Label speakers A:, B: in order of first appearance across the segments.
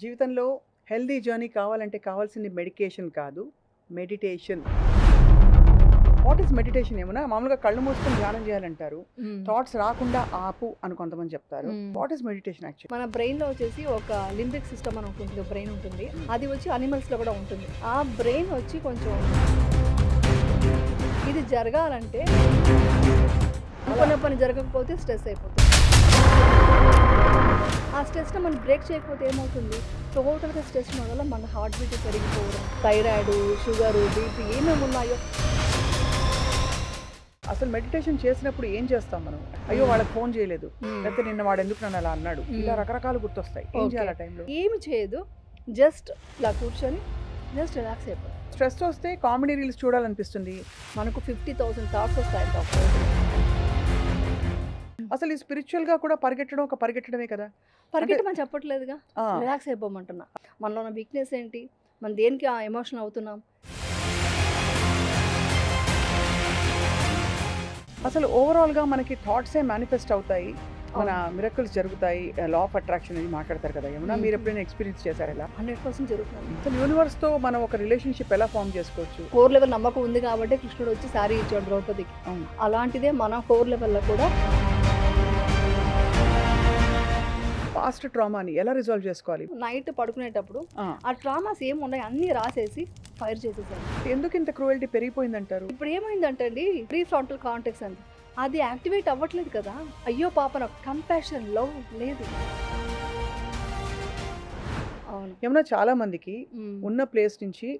A: జీవితంలో healthy journey కావాలంటే కావాల్సింది మెడికేషన్ కాదు, మెడిటేషన్. What is meditation? ఏమన్నా మామూలుగా కళ్ళు మూసుకొని ధ్యానం చేయాలంటారు.
B: హ్మ్.
A: థాట్స్ రాకుండా ఆపు అని కొంతమంది చెప్తారు.
B: హ్మ్.
A: What is meditation actually?
B: మన బ్రెయిన్‌లో వచ్చేసి ఒక లింబిక్ సిస్టమ్ అని ఒకటి ఉంటుంది. బ్రెయిన్ ఉంటుంది. అది వచ్చి అనిమల్స్‌లో కూడా ఉంటుంది. ఆ బ్రెయిన్ వచ్చి కొంచెం ఇది జరగాలంటే అనుకున్న పని జరగకపోతే స్ట్రెస్ అయిపోతుంది. ఆ స్ట్రెస్‌ని మనం బ్రేక్ చేయకపోతే ఏమవుతుంది? టోటల్‌గా స్ట్రెస్ వల్ల మన హార్ట్ బీట్ పెరిగిపోవడం, థైరాయిడ్, షుగరు, బీపీ ఏమేమి ఉన్నాయో
A: అసలు మెడిటేషన్ చేసినప్పుడు ఏం చేస్తాం మనం? అయ్యో వాళ్ళకి ఫోన్ చేయలేదు, లేకపోతే నిన్న వాడు ఎందుకు నన్ను అలా అన్నాడు, ఇలా రకరకాలు గుర్తొస్తాయి. ఏం
B: ఓకే.
A: చేయాలి ఆ టైంలో?
B: ఏమి చేయదు. జస్ట్ ఇలా కూర్చొని జస్ట్ రిలాక్స్ అయిపోవాలి.
A: స్ట్రెస్ వస్తే కామెడీ రీల్స్ చూడాలనిపిస్తుంది.
B: మనకు 50,000 థాట్స్ వస్తాయంట ఒక రోజు.
A: అసలు ఈ స్పిరిచువల్గా కూడా పరిగెట్టడం ఒక పరిగెట్టడమే కదా.
B: పరిగెట్టమని చెప్పట్లేదుగా.
A: ఆ,
B: రిలాక్స్ అయిపోమంటున్నా. మనలో ఉన్న వీక్‌నెస్ ఏంటి? మనం దేనికి ఎమోషనల్ అవుతున్నాం?
A: అసలు ఓవరాల్గా మనకి థాట్సే మేనిఫెస్ట్ అవుతాయి, మన మిరకల్స్ జరుగుతాయి, లా ఆఫ్ అట్రాక్షన్ అని మాట్లాడతారు కదా. ఏమన్నా మీరు ఎప్పుడైనా ఎక్స్పీరియన్స్ చేశారు ఇలా?
B: 100% జరుగుతుంది.
A: అసలు యూనివర్స్తో మనం ఒక రిలేషన్షిప్ ఎలా ఫామ్ చేసుకోవచ్చు?
B: కోర్ లెవెల్ నమ్మకం ఉంది కాబట్టి కృష్ణుడు వచ్చి శారీ ఇచ్చాడు ద్రౌపదికి.
A: అవును.
B: అలాంటిదే మన కోర్ లెవెల్‌లో కూడా
A: పాస్ట్ ట్రామాని ఎలా రిజాల్వ్ చేసుకోవాలి?
B: నైట్ పడుకునేటప్పుడు
A: ఆ,
B: ఆ ట్రామాస్ ఏమున్నాయి అన్నీ రాసేసి ఫైర్ చేసేసాను.
A: ఎందుకు ఇంత క్రూయల్టీ పెరిగిపోయిందంటారు?
B: ఇప్పుడు ఏమైందంటే అండి, ప్రీ ఫ్రంటల్ కార్టెక్స్ అండి, అది యాక్టివేట్ అవ్వట్లేదు కదా. అయ్యో పాప నాకు కంపాషన్ లవ్ లేదు. అవును.
A: ఏమన్నా చాలా మందికి
B: హ్మ్.
A: ఉన్న ప్లేస్ నుంచి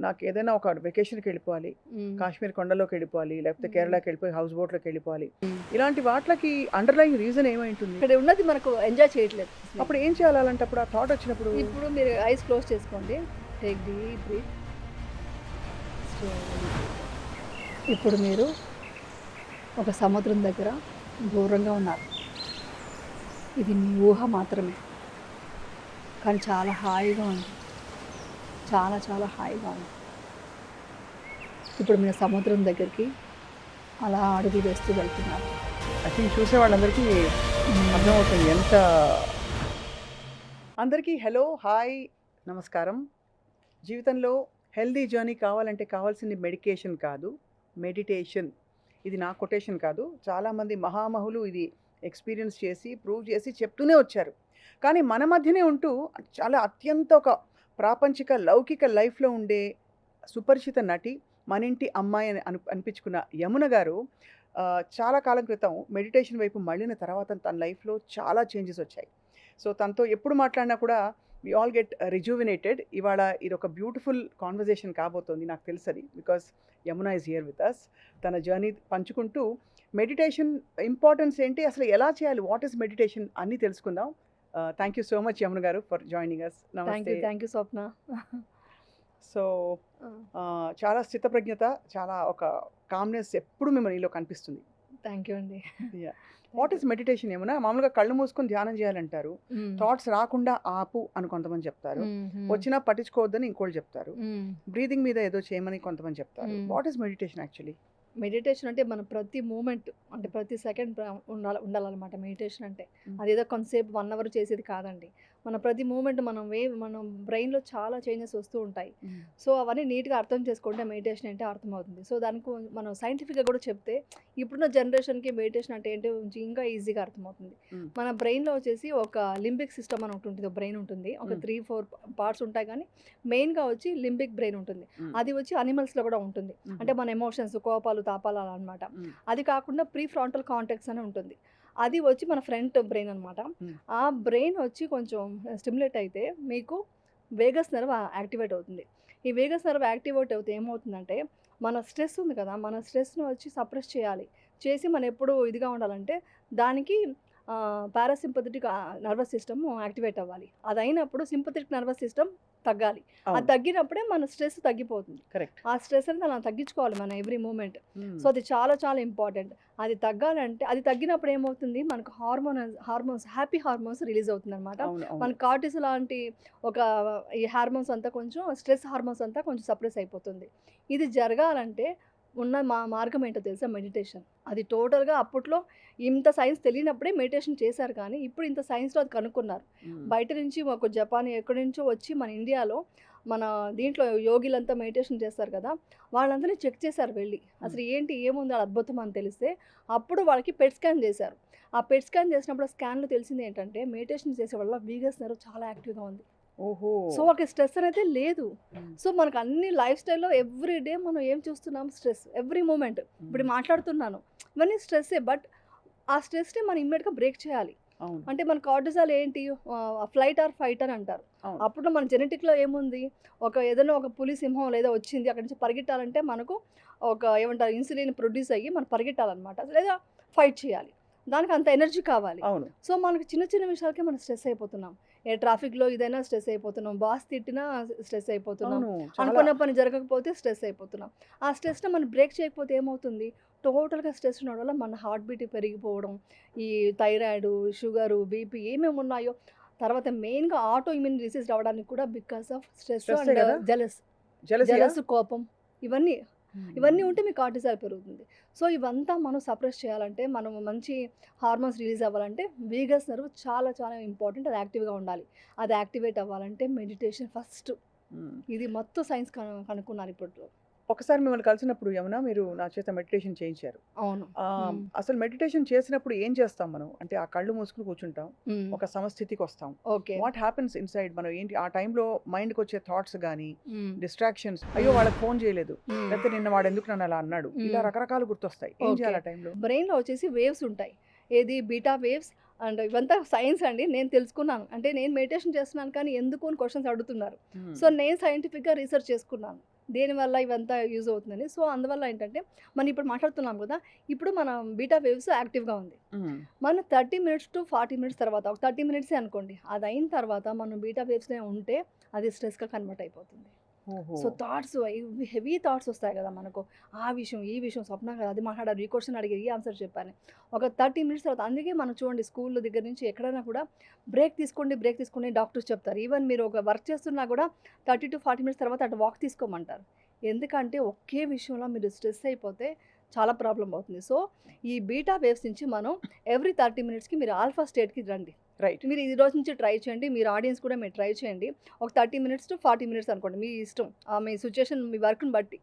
A: నాకు ఏదైనా ఒక వెకేషన్కి వెళ్ళిపోవాలి,
B: హ్మ్.
A: కాశ్మీర్ కొండలోకి వెళ్ళిపోవాలి, లేకపోతే
B: మ్మ్.
A: కేరళకి వెళ్ళిపోయి హౌస్ బోట్లోకి వెళ్ళిపోవాలి,
B: మ్మ్.
A: ఇలాంటి వాటికి అండర్లైన్ రీజన్ ఏమై ఉంటుంది?
B: ఇక్కడ ఉన్నది మనకు ఎంజాయ్ చేయట్లేదు.
A: అప్పుడు ఏం చేయాలి అలాంటప్పుడు? ఆ థాట్ వచ్చినప్పుడు
B: ఇప్పుడు మీరు ఐస్ క్లోజ్ చేసుకోండి. Take deep breath. ఇప్పుడు మీరు ఒక సముద్రం దగ్గర దూరంగా ఉన్నారు. ఇది మీ ఊహ మాత్రమే, కానీ చాలా హాయిగా ఉంది. చాలా చాలా హాయిగా ఉంది. ఇప్పుడు మీరు సముద్రం దగ్గరికి అలా అడుగులు వేస్తూ వెళ్తున్నారు.
A: ఐ థింక్ చూసే వాళ్ళందరికీ అర్థమవుతుంది ఎంత. అందరికీ హలో, హాయ్, నమస్కారం. జీవితంలో హెల్దీ జర్నీ కావాలంటే కావాల్సింది మెడికేషన్ కాదు, మెడిటేషన్. ఇది నా కొటేషన్ కాదు, చాలామంది మహామహులు ఇది ఎక్స్పీరియన్స్ చేసి ప్రూవ్ చేసి చెప్తూనే వచ్చారు. కానీ మన మధ్యనే ఉంటూ చాలా అత్యంత ఒక ప్రాపంచిక లౌకిక లైఫ్లో ఉండే సుపరిచిత నటి, మన ఇంటి అమ్మాయి అని అనిపించుకున్న యమున గారు చాలా కాలం క్రితం మెడిటేషన్ వైపు మళ్ళిన తర్వాత తన లైఫ్లో చాలా చేంజెస్ వచ్చాయి. సో తనతో ఎప్పుడు మాట్లాడినా కూడా వి ఆల్ గెట్ రిజువినేటెడ్. ఇవాళ ఇది ఒక బ్యూటిఫుల్ కాన్వర్జేషన్ కాబోతోంది, నాకు తెలుసది, because Yamuna is here with us. తన జర్నీ పంచుకుంటూ మెడిటేషన్ ఇంపార్టెన్స్ ఏంటి, అసలు ఎలా చేయాలి, వాట్ ఈస్ మెడిటేషన్ అన్నీ తెలుసుకుందాం. Thank you so much Yamuna గారు ఫర్ జాయినింగ్ అస్. నమస్తే.
B: Thank you Swapna.
A: సో చాలా స్థితప్రజ్ఞత, చాలా ఒక కామ్నెస్ ఎప్పుడు మిమ్మల్ని నీలో కనిపిస్తుంది.
B: థ్యాంక్ యూ అండి.
A: What is meditation? ఏమన్నా మామూలుగా కళ్ళు మూసుకొని ధ్యానం చేయాలంటారు. థాట్స్ రాకుండా ఆపు అని కొంతమంది చెప్తారు. వచ్చినా పట్టించుకోవద్దని ఇంకోళ్ళు చెప్తారు. బ్రీదింగ్ మీద ఏదో చేయమని కొంతమంది చెప్తారు. What is meditation actually?
B: Meditation అంటే మన ప్రతి మూమెంట్ అంటే ప్రతి సెకండ్ ఉండాలన్నమాట మెడిటేషన్ అంటే. అదేదో కొంతసేపు 1 అవర్ చేసేది కాదండి. మన ప్రతి మూమెంట్ మనం బ్రెయిన్లో చాలా చేంజెస్ వస్తూ ఉంటాయి. సో అవన్నీ నీట్గా అర్థం చేసుకుంటే మెడిటేషన్ అంటే అర్థమవుతుంది. సో దానికి మనం సైంటిఫిక్గా కూడా చెప్తే ఇప్పుడున్న జనరేషన్కి మెడిటేషన్ అంటే ఏంటో ఇంకా ఈజీగా అర్థమవుతుంది. మన బ్రెయిన్లో వచ్చేసి ఒక లింబిక్ సిస్టమ్ అని ఒకటి ఉంటుంది, బ్రెయిన్ ఉంటుంది. ఒక 3-4 పార్ట్స్ ఉంటాయి, కానీ మెయిన్గా వచ్చి లింబిక్ బ్రెయిన్ ఉంటుంది. అది వచ్చి అనిమల్స్లో కూడా ఉంటుంది. అంటే మన ఎమోషన్స్, కోపాలు, తాపాలు అలా అనమాట. అది కాకుండా ప్రీ ఫ్రంటల్ కార్టెక్స్ అని ఉంటుంది. అది వచ్చి మన ఫ్రంట్ బ్రెయిన్ అనమాట. ఆ బ్రెయిన్ వచ్చి కొంచెం స్టిమ్యులేట్ అయితే మీకు వేగస్ నర్వ్ యాక్టివేట్ అవుతుంది. ఈ వేగస్ నర్వ్ యాక్టివేట్ అవుతే ఏమవుతుందంటే మన స్ట్రెస్ ఉంది కదా, మన స్ట్రెస్ను వచ్చి సప్రెస్ చేయాలి. చేసి మనం ఎప్పుడు ఇదిగా ఉండాలంటే దానికి పారాసింపథెటిక్ నర్వస్ సిస్టమ్ యాక్టివేట్ అవ్వాలి. అది అయినప్పుడు సింపథెటిక్ నర్వస్ సిస్టమ్ తగ్గాలి. అది తగ్గినప్పుడే మన స్ట్రెస్ తగ్గిపోతుంది.
A: కరెక్ట్.
B: ఆ స్ట్రెస్ అనేది మనం తగ్గించుకోవాలి మన ఎవ్రీ మూమెంట్. సో అది చాలా చాలా ఇంపార్టెంట్. అది తగ్గాలంటే అది తగ్గినప్పుడు ఏమవుతుంది, మనకు హార్మోన్స్ హ్యాపీ హార్మోన్స్ రిలీజ్ అవుతుంది అనమాట. మన కార్టిసోల్ లాంటి ఒక ఈ హార్మోన్స్ అంతా కొంచెం స్ట్రెస్ హార్మోన్స్ అంతా కొంచెం సప్రెస్ అయిపోతుంది. ఇది జరగాలంటే ఉన్న మార్గం ఏంటో తెలుసా? మెడిటేషన్. అది టోటల్‌గా అప్పట్లో ఇంత సైన్స్ తెలియనప్పుడే మెడిటేషన్ చేశారు కానీ, ఇప్పుడు ఇంత సైన్స్‌లో అది కనుక్కున్నారు. బయట నుంచి ఒక జపాన్ ఎక్కడి నుంచో వచ్చి మన ఇండియాలో మన దీంట్లో యోగిలంతా మెడిటేషన్ చేస్తారు కదా! వాళ్ళందరిని చెక్ చేశారు వెళ్ళి. అసలు ఏంటి ఏముంది ఆడ అద్భుతం అని తెలిస్తే, అప్పుడు వాళ్ళకి పెట్ స్కాన్ చేశారు. ఆ పెట్ స్కాన్ చేసినప్పుడు ఆ స్కాన్‌లో తెలిసింది ఏంటంటే, మెడిటేషన్ చేసే వల్ల వీగస్ నెర్వ్ చాలా యాక్టివ్‌గా ఉంది.
A: ఓహో!
B: సో, వాళ్ళకి స్ట్రెస్ అనేది లేదు.
A: హ్మ్.
B: సో, మనకు అన్ని లైఫ్ స్టైల్‌లో ఎవ్రీ డే మనం ఏం చూస్తున్నాం? స్ట్రెస్. Every moment. ఇప్పుడు మాట్లాడుతున్నాను. ఇవన్నీ స్ట్రెస్సే. బట్ ఆ స్ట్రెస్‌ని మనం ఇమ్మీడియేట్‌గా బ్రేక్ చేయాలి.
A: అవును.
B: అంటే మన కార్టిజాల్ ఏంటి? ఫ్లైట్ ఆర్ ఫైట్ అని అంటారు.
A: అవును.
B: అప్పుడు మన జెనెటిక్‌లో ఏముంది? ఏదైనా ఒక పులి, సింహం లేదా వచ్చింది. అక్కడి నుంచి పరిగెట్టాలంటే మనకు ఏమంటారు? ఇన్సులిన్ ప్రొడ్యూస్ అయ్యి మనం పరిగెట్టాలన్నమాట. లేదా ఫైట్ చేయాలి. దానికి అంత ఎనర్జీ కావాలి.
A: అవును.
B: సో, మనకు చిన్న చిన్న విషయాలకే మనం స్ట్రెస్ అయిపోతున్నాం. ట్రాఫిక్‌లో ఇదైనా స్ట్రెస్ అయిపోతున్నాం. బాస్ తిట్టినా స్ట్రెస్ అయిపోతున్నాం.
A: అవును. చాలా
B: అనుకున్న పని జరగకపోతే స్ట్రెస్ అయిపోతున్నాం. ఆ స్ట్రెస్‌ని మనం బ్రేక్ చేయకపోతే ఏమవుతుంది? టోటల్‌గా స్ట్రెస్ ఉండడం వల్ల మన హార్ట్ బీట్ పెరిగిపోవడం, ఈ థైరాయిడ్, షుగరు, బీపీ ఏమేమి ఉన్నాయో, తర్వాత మెయిన్‌గా ఆటో ఇమ్యూన్ డిసీజ్ రావడానికి కూడా బికాస్ ఆఫ్ స్ట్రెస్
A: స్ట్రెస్సే
B: అండ్
A: కదా! జెలసీయా?
B: జలస్, కోపం ఇవన్నీ ఇవన్నీ
A: హ్మ్.
B: ఉంటే మీకు కార్టిజాల్ పెరుగుతుంది. సో, ఇవంతా మనం సప్రెస్ చేయాలంటే, మనం మంచి హార్మోన్స్ రిలీజ్ అవ్వాలంటే, వీగస్ నెర్వ్ చాలా చాలా ఇంపార్టెంట్. అది యాక్టివ్‌గా ఉండాలి. అది యాక్టివేట్ అవ్వాలంటే మెడిటేషన్ ఫస్ట్.
A: హ్మ్.
B: ఇది మొత్తం సైన్స్ కనుక్కున్నారు ఇప్పట్లో.
A: ఒకసారి మిమ్మల్ని కలిసినప్పుడు యమున మీరు నా చేత మెడిటేషన్ చేయించారు.
B: అవును. హ్మ్.
A: అసలు మెడిటేషన్ చేసినప్పుడు ఏం చేస్తాం మనం? అంటే ఆ కళ్ళు మూసుకొని కూర్చుంటాం.
B: హ్మ్.
A: ఒక సమస్థితికొస్తాం.
B: ఓకే.
A: వాట్ హ్యాపెన్స్ ఇన్‌సైడ్ మనం ఏంటి ఆ టైంలో మైండ్‌కొచ్చే థాట్స్ గాని,
B: హ్మ్.
A: డిస్ట్రాక్షన్స్ అయ్యో! వాళ్ళకి ఫోన్ చేయలేదు.
B: హ్మ్.
A: లేకపోతే నిన్న వాడెందుకు నన్ను అలా అన్నాడు. ఇలా
B: హ్మ్.
A: రకరకాలు గుర్తొస్తాయి. ఏం
B: ఓకే.
A: చేయాలి ఆ టైంలో?
B: బ్రెయిన్‌లో వచ్చేసి వేవ్స్ ఉంటాయి. ఏది బీటా వేవ్స్ అండ్ ఇవంతా సైన్స్ అండి. నేను తెలుసుకున్నాను. అంటే నేను మెడిటేషన్ చేస్తున్నాను కానీ ఎందుకు అని క్వెషన్స్ అడుగుతున్నారు. సో,
A: హ్మ్.
B: నేను సైంటిఫిక్‌గా రీసెర్చ్ చేసుకున్నాను. దేనివల్ల ఇవంతా యూజ్ అవుతుందని. సో, అందువల్ల ఏంటంటే మనం ఇప్పుడు మాట్లాడుతున్నాం కదా! ఇప్పుడు మన బీటా వేవ్స్ యాక్టివ్‌గా ఉంది.
A: హ్మ్.
B: మన 30 మినిట్స్ టు 40 మినిట్స్ తర్వాత ఒక 30 మినిట్సే అనుకోండి. అదయిన తర్వాత మనం బీటా వేవ్స్‌లో ఉంటే అది స్ట్రెస్‌గా కన్వర్ట్ అయిపోతుంది.
A: ఓహో!
B: సో, థాట్స్ హెవీ థాట్స్ వస్తాయి కదా మనకు. ఆ విషయం, ఈ విషయం స్వప్న కదా అది మాట్లాడారు. ఈ క్వెషన్ అడిగారు. ఈ ఆన్సర్ చెప్పాను. ఒక 30 మినిట్స్ తర్వాత అందుకే మనం చూడండి స్కూల్ దగ్గర నుంచి ఎక్కడైనా కూడా బ్రేక్ తీసుకోండి, బ్రేక్ తీసుకోండి డాక్టర్స్ చెప్తారు. ఈవెన్ మీరు ఒక వర్క్ చేస్తున్నా కూడా 30-40 మినిట్స్ తర్వాత అటు వాక్ తీసుకోమంటారు. ఎందుకంటే ఒకే విషయంలో మీరు స్ట్రెస్ అయిపోతే చాలా ప్రాబ్లమ్ అవుతుంది. సో, ఈ బీటా వేవ్స్ నుంచి మనం ఎవ్రీ 30 మినిట్స్‌కి మీరు ఆల్ఫా స్టేట్‌కి రండి.
A: రైట్.
B: మీరు ఈ రోజు నుంచి ట్రై చేయండి. మీరు ఆడియన్స్ కూడా మీరు ట్రై చేయండి. ఒక 30 మినిట్స్ టు 40 మినిట్స్ అనుకోండి. మీ ఇష్టం. మీ సిట్యుయేషన్, మీ వర్క్‌ని బట్టి.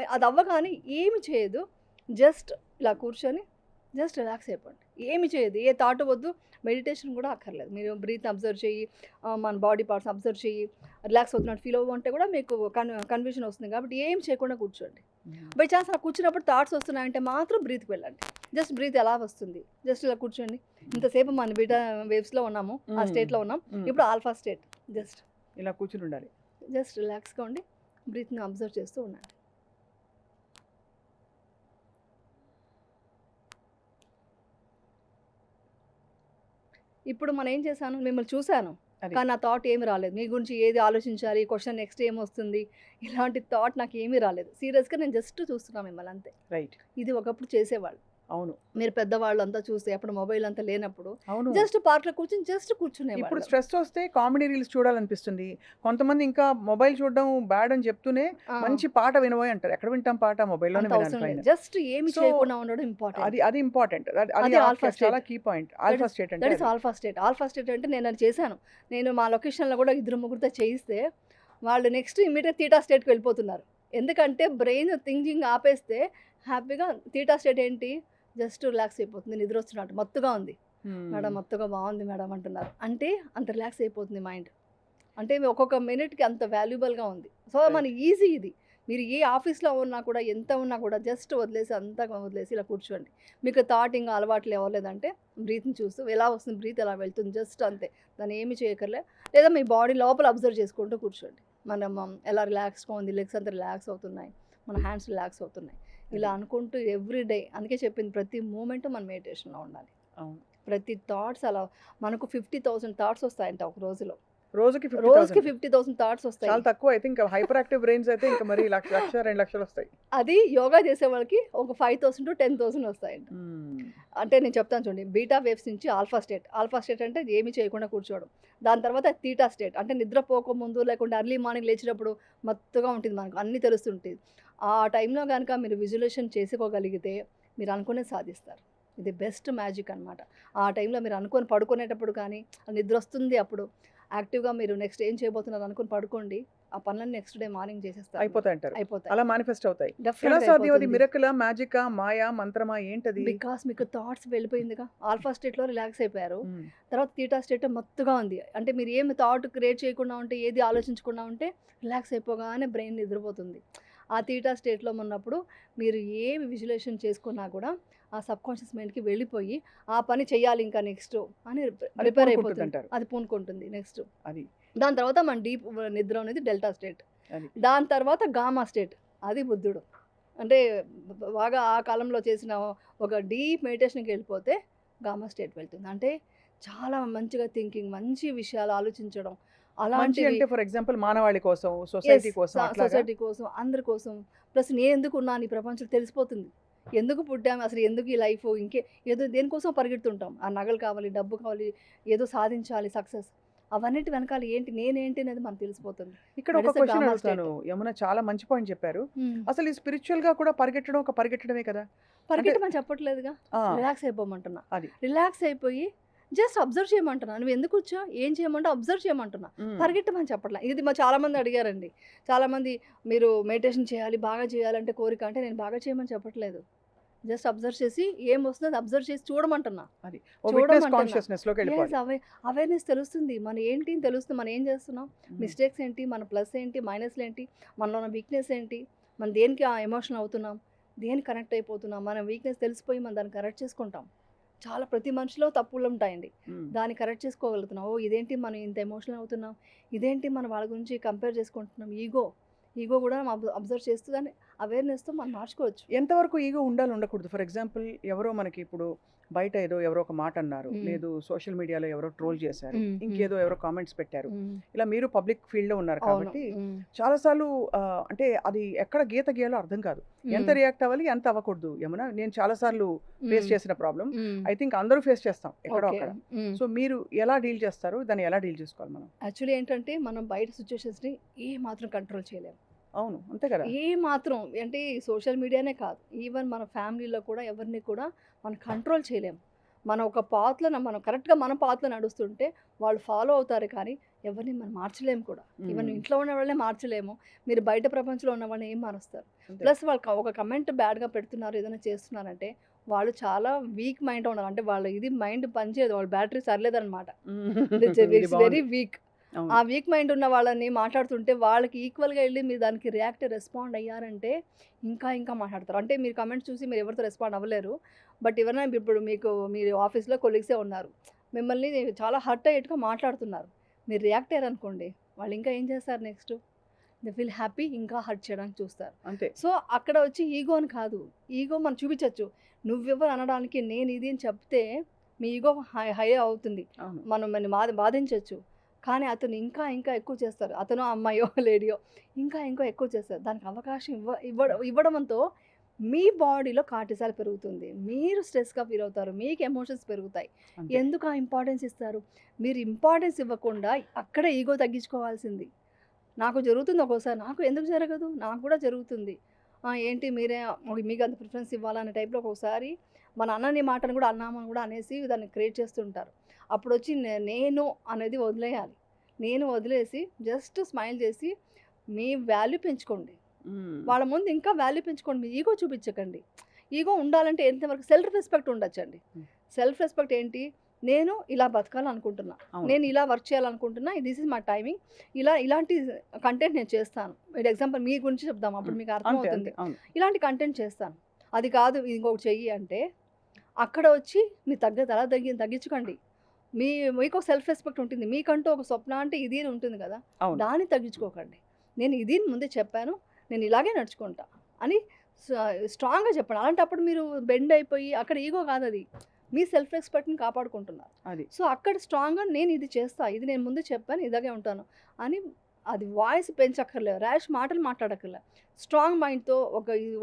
B: అది అవ్వగానే ఏమి చేయదు. జస్ట్ ఇలా కూర్చొని జస్ట్ రిలాక్స్ అయిపోండి. ఏమి చేయదు. ఏ థాట్ వద్దు. మెడిటేషన్ కూడా అక్కర్లేదు. మీరు బ్రీత్‌ని అబ్జర్వ్ చెయ్యి. మన బాడీ పార్ట్స్ అబ్జర్వ్ చెయ్యి. రిలాక్స్ అవుతున్నట్టు ఫీల్ అవ్వంటే కూడా మీకు కన్ఫ్యూజన్ వస్తుంది. కాబట్టి ఏం చేయకుండా కూర్చోండి.
A: హ్మ్.
B: బై చాన్స్ అలా కూర్చున్నప్పుడు థాట్స్ వస్తున్నాయంటే మాత్రం బ్రీత్‌కి వెళ్ళండి. జస్ట్ బ్రీత్ ఎలా వస్తుంది? జస్ట్ ఇలా కూర్చోండి. ఇంతసేపు మన బీటా వేవ్స్‌లో ఉన్నాము. ఆ
A: హ్మ్.
B: స్టేట్‌లో ఉన్నాం.
A: హ్మ్.
B: ఇప్పుడు ఆల్ఫా స్టేట్. జస్ట్
A: ఇలా కూర్చొని ఉండాలి.
B: జస్ట్ రిలాక్స్‌గా ఉండి బ్రీత్‌ని అబ్జర్వ్ చేస్తూ ఉండండి. ఇప్పుడు మనం ఏం చేశాను? మిమ్మల్ని చూసాను.
A: అది.
B: కానీ నా థాట్ ఏమి రాలేదు. మీ గురించి ఏది ఆలోచించాలి? క్వెషన్ నెక్స్ట్ ఏమొస్తుంది? ఇలాంటి థాట్ నాకేమీ రాలేదు. సీరియస్‌గా నేను జస్ట్ చూస్తున్నా మిమ్మల్ని అంతే.
A: రైట్.
B: ఇది ఒకప్పుడు చేసేవాళ్ళు.
A: అవును.
B: మీరు పెద్దవాళ్ళంతా చూస్తే అప్పుడు మొబైల్ అంతా లేనప్పుడు
A: అవును.
B: జస్ట్ పార్క్‌లో కూర్చొని జస్ట్
A: ఇప్పుడు
B: కూర్చునేవాళ్ళు.
A: స్ట్రెస్ వస్తే కామెడీ రీల్స్ చూడాలనిపిస్తుంది. కొంతమంది ఇంకా మొబైల్ చూడడం బ్యాడ్ అని చెప్తూనే
B: ఆ!
A: మంచి పాట వినబోయ్ అంటారు. ఎక్కడ వింటాం పాట? మొబైల్‌లోనే
B: అంత
A: వినాలి
B: అవసరం లేదు.
A: ఫైన్.
B: జస్ట్ ఏమి
A: సో,
B: చేయకుండా ఉండడం ఇంపార్టెంట్.
A: అది ఇంపార్టెంట్. అది అది
B: అది ఆల్ఫా
A: చాలా
B: state.
A: Key point.
B: That
A: alpha
B: is
A: state అంటే
B: దట్ ఈస్
A: అది.
B: Alpha state. ఆల్ఫా స్టేట్ అంటే నేను అది చేశాను. నేను మా లొకేషన్‌లో కూడా ఇద్దరు ముగ్గురితో చేయిస్తే వాళ్ళు నెక్స్ట్ ఇమ్మీడియేట్ థీటా స్టేట్‌కి వెళ్ళిపోతున్నారు. ఎందుకంటే బ్రెయిన్ థింకింగ్ ఆపేస్తే హ్యాపీగా థీటా స్టేట్ ఏంటి? జస్ట్ రిలాక్స్ అయిపోతుంది. నిద్రొస్తున్నట్టు మత్తుగా ఉంది. మేడం
A: హ్మ్.
B: మత్తుగా బావుంది మేడం అంటున్నారు. అంటే అంత రిలాక్స్ అయిపోతుంది మైండ్. అంటే ఒక్కొక్క మినిట్‌కి అంత వాల్యుబుల్‌గా ఉంది. సో, మన
A: రైట్.
B: ఈజీ ఇది. మీరు ఏ ఆఫీస్‌లో ఉన్నా కూడా, ఎంత ఉన్నా కూడా జస్ట్ వదిలేసి అంతా వదిలేసి ఇలా కూర్చోండి. మీకు థాట్ ఇంక అలవాట్లు అవ్వలేదంటే బ్రీత్‌ని చూస్తూ ఎలా వస్తుంది బ్రీత్ ఎలా వెళ్తుంది జస్ట్ అంతే. దాన్ని ఏమి చేయక్కర్లే. లేదా మీ బాడీ లోపల అబ్జర్వ్ చేసుకుంటూ కూర్చోండి. మనం ఎలా రిలాక్స్‌గా ఉంది. లెగ్స్ అంతా రిలాక్స్ అవుతున్నాయి. మన హ్యాండ్స్ రిలాక్స్ అవుతున్నాయి. ఇలా
A: అది.
B: అనుకుంటూ ఎవ్రీ డే అందుకే చెప్పింది ప్రతి మూమెంట్ మన మెడిటేషన్‌లో ఉండాలి.
A: అవును.
B: ప్రతి థాట్స్ అలా మనకు 50,000 థాట్స్ వస్తాయంట ఒక రోజులో.
A: రోజుకి
B: రోజుకి
A: 50,000
B: 50,000 థాట్స్ వస్తాయి.
A: చాలా తక్కువ అయితే ఇంకా హైపర్ యాక్టివ్ బ్రెయిన్స్ అయితే ఇంకా మరి 1,00,000, 2,00,000 వస్తాయి.
B: అది యోగా చేసే వాళ్ళకి ఒక 5,000-10,000 వస్తాయంట.
A: హ్మ్.
B: అంటే నేను చెప్తాను చూడండి. బీటా వేవ్స్ నుంచి ఆల్ఫా స్టేట్. ఆల్ఫా స్టేట్ అంటే ఏమి చేయకుండా కూర్చోవడం. దాని తర్వాత థీటా స్టేట్ అంటే నిద్రపోకముందు లేకుంటే ఎర్లీ మార్నింగ్ లేచినప్పుడు మత్తుగా ఉంటుంది మనకు. అన్నీ తెలుస్తుంటాయి. ఆ టైంలో కనుక మీరు విజువలైజేషన్ చేసుకోగలిగితే మీరు అనుకునేది సాధిస్తారు. ఇది బెస్ట్ మ్యాజిక్ అనమాట. ఆ టైంలో మీరు అనుకొని పడుకునేటప్పుడు కానీ, నిద్ర వస్తుంది అప్పుడు యాక్టివ్‌గా మీరు నెక్స్ట్ ఏం చేయబోతున్నారు అనుకుని పడుకోండి. ఆ పనులన్నీ నెక్స్ట్ డే మార్నింగ్ చేసేస్తారు.
A: అయిపోతాయి అంటారు.
B: అయిపోతాయి.
A: అలా మేనిఫెస్ట్ అవుతాయి. ఎలా
B: డెఫినెట్‌గా
A: సాధ్యం అది?
B: అయిపోతుంది.
A: మిరకలా, మ్యాజికా, మాయా, మంత్రమా ఏంటది?
B: బికాస్ మీకు థాట్స్ వెళ్ళిపోయిందిగా. ఆల్ఫా స్టేట్‌లో రిలాక్స్ అయిపోయారు.
A: హ్మ్.
B: తర్వాత తీటా స్టేట్ మత్తుగా ఉంది. అంటే మీరు ఏమి థాట్ క్రియేట్ చేయకుండా ఉంటే, ఏది ఆలోచించకుండా ఉంటే రిలాక్స్ అయిపోగానే బ్రెయిన్ నిద్రపోతుంది. ఆ తీటా స్టేట్‌లో ఉన్నప్పుడు మీరు ఏమి విజువలైజేషన్ చేసుకున్నా కూడా ఆ సబ్‌కాన్షియస్ మైండ్‌కి వెళ్ళిపోయి ఆ పని చేయాలి ఇంకా నెక్స్ట్ అని
A: అది
B: ప్రిపేర్ అయిపోతుంది.
A: పూనుకుంటుందంటారు.
B: అది పూనుకుంటుంది నెక్స్ట్.
A: అది.
B: దాని తర్వాత మన డీప్ నిద్ర అనేది డెల్టా స్టేట్.
A: అది.
B: దాని తర్వాత గామా స్టేట్. అది బుద్ధుడు. అంటే బాగా ఆ కాలంలో చేసిన ఒక డీప్ మెడిటేషన్‌కి వెళ్ళిపోతే గామా స్టేట్ వెళ్తుంది. అంటే చాలా మంచిగా థింకింగ్, మంచి విషయాలు ఆలోచించడం.
A: మంచి
B: అలాంటివి
A: అంటే ఫర్ ఎగ్జాంపుల్ మానవాళి కోసం,
B: యెస్.
A: సొసైటీ కోసం అట్లాగా?
B: సొసైటీ కోసం, అందరి కోసం. ప్లస్ నేనెందుకున్నాను ఈ ప్రపంచంలో తెలిసిపోతుంది. ఎందుకు పుట్టాము? అసలు ఎందుకు ఈ లైఫ్? ఏదో దేనికోసం పరిగెడుతుంటాం. ఆ నగలు కావాలి, డబ్బు కావాలి, ఏదో సాధించాలి సక్సెస్. అవన్నిటి వెనకాల ఏంటి, నేనేంటి అనేది మనకు తెలిసిపోతుంది.
A: ఇక్కడ
B: దట్
A: ఒక
B: ఈస్ ద
A: క్వెషన్
B: గామా
A: అడుగుతాను.
B: స్టేట్.
A: యమున చాలా మంచి పాయింట్ చెప్పారు.
B: హ్మ్.
A: అసలు ఈ స్పిరిచువల్‌గా కూడా పరిగెట్టడం ఒక పరిగెట్టడమే కదా! అంటే
B: పరిగెట్టమని చెప్పట్లేదుగా.
A: ఆ!
B: రిలాక్స్ అయిపోమంటున్నా.
A: అది.
B: రిలాక్స్ అయిపోయి జస్ట్ అబ్జర్వ్ చేయమంటున్నా. నువ్వు ఎందుకు వచ్చావు? ఏం చేయమంటావు? అబ్జర్వ్ చేయమంటున్నా.
A: హ్మ్.
B: పరిగెట్టమని చెప్పట్లా. ఇది చాలామంది అడిగారండి. చాలామంది మీరు మెడిటేషన్ చేయాలి, బాగా చేయాలంటే కోరిక అంటే నేను బాగా చేయమని చెప్పట్లేదు. జస్ట్ అబ్జర్వ్ చేసి ఏమొస్తుందో అది అబ్జర్వ్ చేసి చూడమంటున్నా.
A: అది. ఓ విట్‌నెస్
B: చూడమంటున్నా.
A: కాన్షియస్‌నెస్‌లోకి
B: యెస్.
A: వెళ్ళిపోవాలి.
B: అవేర్‌నెస్ తెలుస్తుంది. మనం ఏంటి అని తెలుస్తుంది. మనం ఏం చేస్తున్నాం?
A: హ్మ్.
B: మిస్టేక్స్ ఏంటి? మన ప్లస్ ఏంటి? మైనస్‌లు ఏంటి? మనలో ఉన్న వీక్‌నెస్ ఏంటి? మనం దేనికి ఎమోషనల్ అవుతున్నాం? దేనికి కనెక్ట్ అయిపోతున్నాం? మన వీక్‌నెస్ తెలిసిపోయి మనం దాన్ని కరెక్ట్ చేసుకుంటాం. చాలా ప్రతి మనిషిలో తప్పులుంటాయండి.
A: హ్మ్.
B: దాన్ని కరెక్ట్ చేసుకోగలుగుతున్నాం. ఓహ్! ఇదేంటి మనం ఇంత ఎమోషనల్ అవుతున్నాం? ఇదేంటి మనం వాళ్ళ గురించి కంపేర్ చేసుకుంటున్నాం? ఈగో కూడా అబ్జర్వ్ చేస్తూ దాన్ని అవేర్‌నెస్‌తో మనం మార్చుకోవచ్చు.
A: ఎంతవరకు ఈగో ఉండాలి, ఉండకూడదు? ఫర్ ఎగ్జాంపుల్ ఎవరో మనకి ఇప్పుడు బయట ఎవరో ఒక మాట అన్నారు.
B: హ్మ్.
A: లేదు సోషల్ మీడియాలో ఎవరో ట్రోల్ చేశారు.
B: హ్మ్. హ్మ్.
A: ఇంకేదో ఎవరో కామెంట్స్ పెట్టారు.
B: హ్మ్.
A: ఇలా మీరు పబ్లిక్ ఫీల్డ్‌లో ఉన్నారు
B: అవును.
A: కాబట్టి
B: హ్మ్.
A: చాలా సార్లు అంటే అది ఎక్కడ గీత గీయాలో అర్థం కాదు. ఎంత
B: హ్మ్.
A: రియాక్ట్ అవ్వాలి, ఎంత అవ్వకూడదు యమున? నేను చాలా సార్లు ఫేస్
B: హ్మ్.
A: చేసిన ప్రాబ్లమ్.
B: హ్మ్.
A: ఐ థింక్ అందరూ ఫేస్ చేస్తాం ఎక్కడో
B: ఓకే.
A: అక్కడ.
B: హ్మ్.
A: సో మీరు ఎలా డీల్ చేస్తారు? దాన్ని ఎలా డీల్ చేసుకోవాలి మనం?
B: యాక్చువల్లీ ఏంటంటే మనం బయట సిట్యుయేషన్స్‌ని ఏమాత్రం కంట్రోల్ చేయలేము.
A: అవును. అంతే కదా!
B: ఏమాత్రం అంటే సోషల్ మీడియానే కాదు. ఈవెన్ మన ఫ్యామిలీలో కూడా ఎవరిని కూడా మనం కంట్రోల్ చేయలేము. మనం ఒక మనం కరెక్ట్‌గా మన పాత్‌లో నడుస్తుంటే వాళ్ళు ఫాలో అవుతారు కానీ ఎవరిని మనం మార్చలేము కూడా. ఈవెన్
A: హ్మ్.
B: ఇంట్లో ఉన్న వాళ్ళనే మార్చలేము. మీరు బయట ప్రపంచంలో ఉన్న వాళ్ళని ఏం మారుస్తారు?
A: అంతే.
B: ప్లస్ వాళ్ళు ఒక కమెంట్ బ్యాడ్‌గా పెడుతున్నారు, ఏదైనా చేస్తున్నారంటే వాళ్ళు చాలా వీక్ మైండ్‌తో ఉన్నారు. అంటే వాళ్ళ మైండ్ పనిచేయదు. వాళ్ళ బ్యాటరీ సరిలేదనమాట. ఇట్స్
A: ఇది
B: వెరీ
A: బావుంది.
B: వీక్.
A: అవును.
B: ఆ వీక్ మైండ్ ఉన్న వాళ్ళని మాట్లాడుతుంటే వాళ్ళకి ఈక్వల్‌గా ఎళ్లి మీరు దానికి రెస్పాండ్ అయ్యారంటే ఇంకా మాట్లాడతారు. అంటే మీరు కామెంట్స్ చూసి మీరు ఎవరితో రెస్పాండ్ అవ్వలేరు. బట్ ఎవరైనా ఇప్పుడు మీరు ఆఫీస్‌లో కొలీగ్సే ఉన్నారు. మిమ్మల్ని చాలా హర్ట్ అయ్యేట్టుగా మాట్లాడుతున్నారు. మీరు రియాక్ట్ అయ్యారనుకోండి, వాళ్ళు ఇంకా ఏం చేస్తారు నెక్స్ట్? దే ఫీల్ హ్యాపీ, ఇంకా హర్ట్ చేయడానికి చూస్తారు.
A: అంతే.
B: సో, అక్కడ వచ్చి ఈగో అని కాదు. ఈగో మనం చూపించొచ్చు. నువ్వెవరు అనడానికి నేను ఇది అని చెప్తే మీ ఈగో హై అవుతుంది.
A: అవును.
B: మనం బాధించొచ్చు. కానీ అతను ఇంకా ఎక్కువ చేస్తారు. అతనో, అమ్మాయో, లేడీయో ఇంకా ఎక్కువ చేస్తారు. దానికి అవకాశం ఇవ్వడంతో మీ బాడీలో కార్టిసాల్ పెరుగుతుంది. మీరు స్ట్రెస్‌గా ఫీల్ అవుతారు. మీకు ఎమోషన్స్ పెరుగుతాయి.
A: అంతే.
B: ఎందుకు ఆ ఇంపార్టెన్స్ ఇస్తారు? మీరు ఇంపార్టెన్స్ ఇవ్వకుండా అక్కడే ఈగో తగ్గించుకోవాల్సింది. నాకు జరుగుతుంది ఒక్కోసారి. నాకు ఎందుకు జరగదు? నాకు కూడా జరుగుతుంది. ఏంటి మీకు అంత ప్రిఫరెన్స్ ఇవ్వాలా అనే టైప్‌లో ఒక్కొక్కసారి మన అన్నని మాటను కూడా అన్నామని కూడా అనేసి దాన్ని క్రియేట్ చేస్తుంటారు. అప్పుడొచ్చి నేను అనేది వదిలేయాలి. నేను వదిలేసి జస్ట్ స్మైల్ చేసి మీ వాల్యూ పెంచుకోండి.
A: హ్మ్.
B: వాళ్ళ ముందు ఇంకా వాల్యూ పెంచుకోండి. మీ ఈగో చూపించకండి. ఈగో ఉండాలంటే ఎంతవరకు సెల్ఫ్ రెస్పెక్ట్ ఉండొచ్చండి.
A: హ్మ్.
B: సెల్ఫ్ రెస్పెక్ట్ ఏంటి? నేను ఇలా బతకాలనుకుంటున్నా.
A: అవును.
B: నేను ఇలా వర్క్ చేయాలనుకుంటున్నా. This is my timing. ఇలాంటి కంటెంట్ నేను చేస్తాను. మీరు ఎగ్జాంపుల్ మీ గురించి చెప్దాం. అప్పుడు
A: హ్మ్.
B: మీకు
A: అంతే.
B: అర్థమవుతుంది.
A: అంతే. అవును.
B: ఇలాంటి కంటెంట్ చేస్తాను. అది కాదు ఇంకొకటి చెయ్యి అంటే, అక్కడ వచ్చి మీరు తగ్గించుకోండి. మీకు సెల్ఫ్ రెస్పెక్ట్ ఉంటుంది. మీకంటూ ఒక స్వప్న అంటే ఇది అని ఉంటుంది కదా!
A: అవును.
B: దాన్ని తగ్గించుకోకండి. నేను ఇది ముందే చెప్పాను. నేను ఇలాగే నడుచుకుంటా అని స్ట్రాంగ్‌గా చెప్పండి. అలాంటప్పుడు మీరు బెండ్ అయిపోయి అక్కడ ఈగో కాదది. మీ సెల్ఫ్ రెస్పెక్ట్‌ని కాపాడుకుంటున్నారు.
A: అది.
B: సో, అక్కడ స్ట్రాంగ్‌గా నేను ఇది చేస్తా. ఇది నేను ముందు చెప్పాను. ఇలాగే ఉంటాను అని అది వాయిస్ పెంచక్కర్లేదు. ర్యాష్ మాటలు మాట్లాడక్కర్లే. స్ట్రాంగ్ మైండ్తో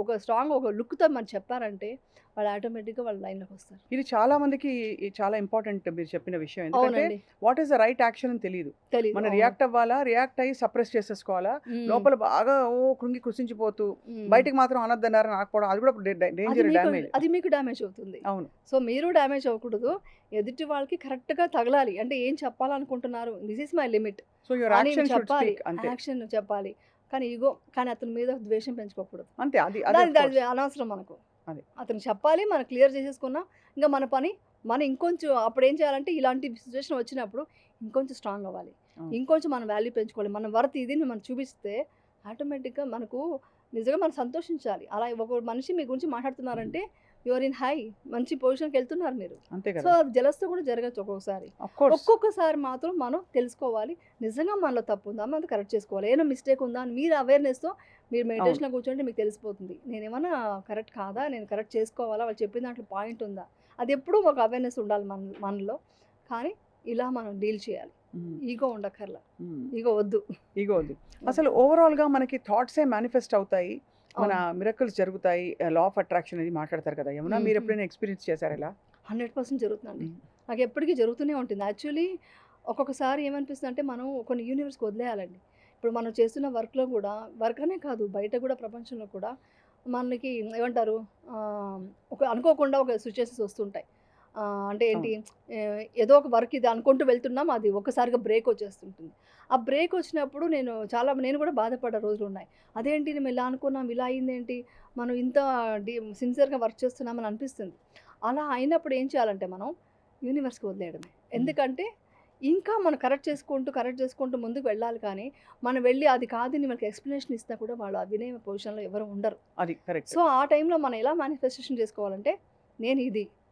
B: ఒక స్ట్రాంగ్ ఒక లుక్తో మనం చెప్పారంటే వాళ్ళు ఆటోమేటిక్గా వాళ్ళ లైన్లోకి వస్తారు.
A: ఇది చాలా మందికి చాలా ఇంపార్టెంట్ మీరు చెప్పిన విషయం. ఎందుకంటే
B: అవునండి.
A: What is the right action అని తెలియదు.
B: తెలీదు.
A: మనం
B: అవును.
A: రియాక్ట్ అవ్వాలా, రియాక్ట్ అయ్యి సప్రెస్ చేసేసుకోవాలా, లోపల బాగా కృంగి కృషించిపోతూ బయటికి మాత్రం అనొద్దన్నారు ఆకపోవడం, అది కూడా డేంజర్, డ్యామేజ్.
B: అది మీకు డ్యామేజ్ అవుతుంది.
A: అవును.
B: సో మీరు డ్యామేజ్ అవ్వకూడదు. ఎదుటి వాళ్ళకి కరెక్ట్గా తగలాలి. అంటే ఏం చెప్పాలనుకుంటున్నారు, this is my limit
A: so your
B: అని
A: యాక్షన్ షుడ్
B: చెప్పాలి.
A: స్పీక్. అంతే
B: యాక్షన్ చెప్పాలి. కానీ అతని మీద ద్వేషం పెంచుకోకూడదు.
A: అంతే. అది అది of
B: దాని
A: course.
B: అనవసరం మనకు.
A: అదే.
B: అతను చెప్పాలి, మనం క్లియర్ చేసేసుకున్నాం. ఇంకా మన పని మనం ఇంకొంచెం అప్పుడు ఏం చేయాలంటే ఇలాంటి సిచ్యువేషన్ వచ్చినప్పుడు ఇంకొంచెం స్ట్రాంగ్ అవ్వాలి.
A: అవును.
B: ఇంకొంచెం మన వాల్యూ పెంచుకోవాలి. మన వర్త్ ఇది మనం చూపిస్తే ఆటోమేటిక్గా మనకు నిజంగా మనం సంతోషించాలి. అలా ఒక మనిషి మీ గురించి మాట్లాడుతున్నారంటే యువర్ ఇన్ హై, మంచి పొజిషన్కి వెళ్తున్నారు మీరు.
A: అంతే
B: సో
A: కదా.
B: జలస్తో కూడా జరగచ్చు ఒక్కొక్కసారి.
A: Of course.
B: ఒక్కొక్కసారి మాత్రం మనం తెలుసుకోవాలి, నిజంగా మనలో తప్పు ఉందా, మనం కరెక్ట్ చేసుకోవాలి. ఏమైనా మిస్టేక్ ఉందా అని మీరు అవేర్నెస్తో మీరు మెడిటేషన్లో కూర్చోంటే మీకు తెలిసిపోతుంది. నేనేమన్నా కరెక్ట్ కాదా, నేను కరెక్ట్ చేసుకోవాలా, వాళ్ళు చెప్పిన దాంట్లో పాయింట్ ఉందా, అది ఎప్పుడూ ఒక అవేర్నెస్ ఉండాలి మనలో. కానీ ఇలా మనం డీల్ చేయాలి. ఈగో ఉండక్కర్లా, ఈగో వద్దు.
A: ఈగో వద్దు. అసలు ఓవరాల్గా మనకి థాట్సే మేనిఫెస్ట్ అవుతాయి, మన మిరకల్స్ జరుగుతాయి. లా ఆఫ్ అట్రాక్షన్ అనేది మాట్లాడతారు కదా యమున, మీరు ఎప్పుడైనా ఎక్స్పీరియన్స్ చేశారు ఇలా?
B: 100% జరుగుతుందండి. నాకు ఎప్పటికీ జరుగుతూనే ఉంటుంది. యాక్చువల్లీ ఒక్కొక్కసారి ఏమనిపిస్తుంది అంటే మనం కొన్ని యూనివర్స్కి వదిలేయాలండి. ఇప్పుడు మనం చేస్తున్న వర్క్లో కూడా, వర్క్ అనే కాదు బయట కూడా ప్రపంచంలో కూడా మనకి ఏమంటారు ఒక అనుకోకుండా ఒక సిచ్యువేషన్స్ వస్తుంటాయి. అంటే ఏంటి, ఏదో ఒక వర్క్ ఇది అనుకుంటూ వెళ్తున్నాం, అది ఒక్కసారిగా బ్రేక్ వచ్చేస్తుంటుంది. ఆ బ్రేక్ వచ్చినప్పుడు నేను కూడా బాధపడ్డ రోజులు ఉన్నాయి. అదేంటి మేము ఇలా అనుకున్నాం, ఇలా అయిందేంటి, మనం ఇంత సిన్సియర్గా వర్క్ చేస్తున్నామని అనిపిస్తుంది. అలా అయినప్పుడు ఏం చేయాలంటే మనం యూనివర్స్కి వదిలేయడమే. ఎందుకంటే ఇంకా మనం కరెక్ట్ చేసుకుంటూ ముందుకు వెళ్ళాలి. కానీ మనం వెళ్ళి అది కాదని మనకి ఎక్స్ప్లెనేషన్ ఇస్తా కూడా వాళ్ళు వినే పొజిషన్లో ఎవరు ఉండరు.
A: అది కరెక్ట్.
B: సో ఆ టైంలో మనం ఎలా మేనిఫెస్టేషన్ చేసుకోవాలంటే,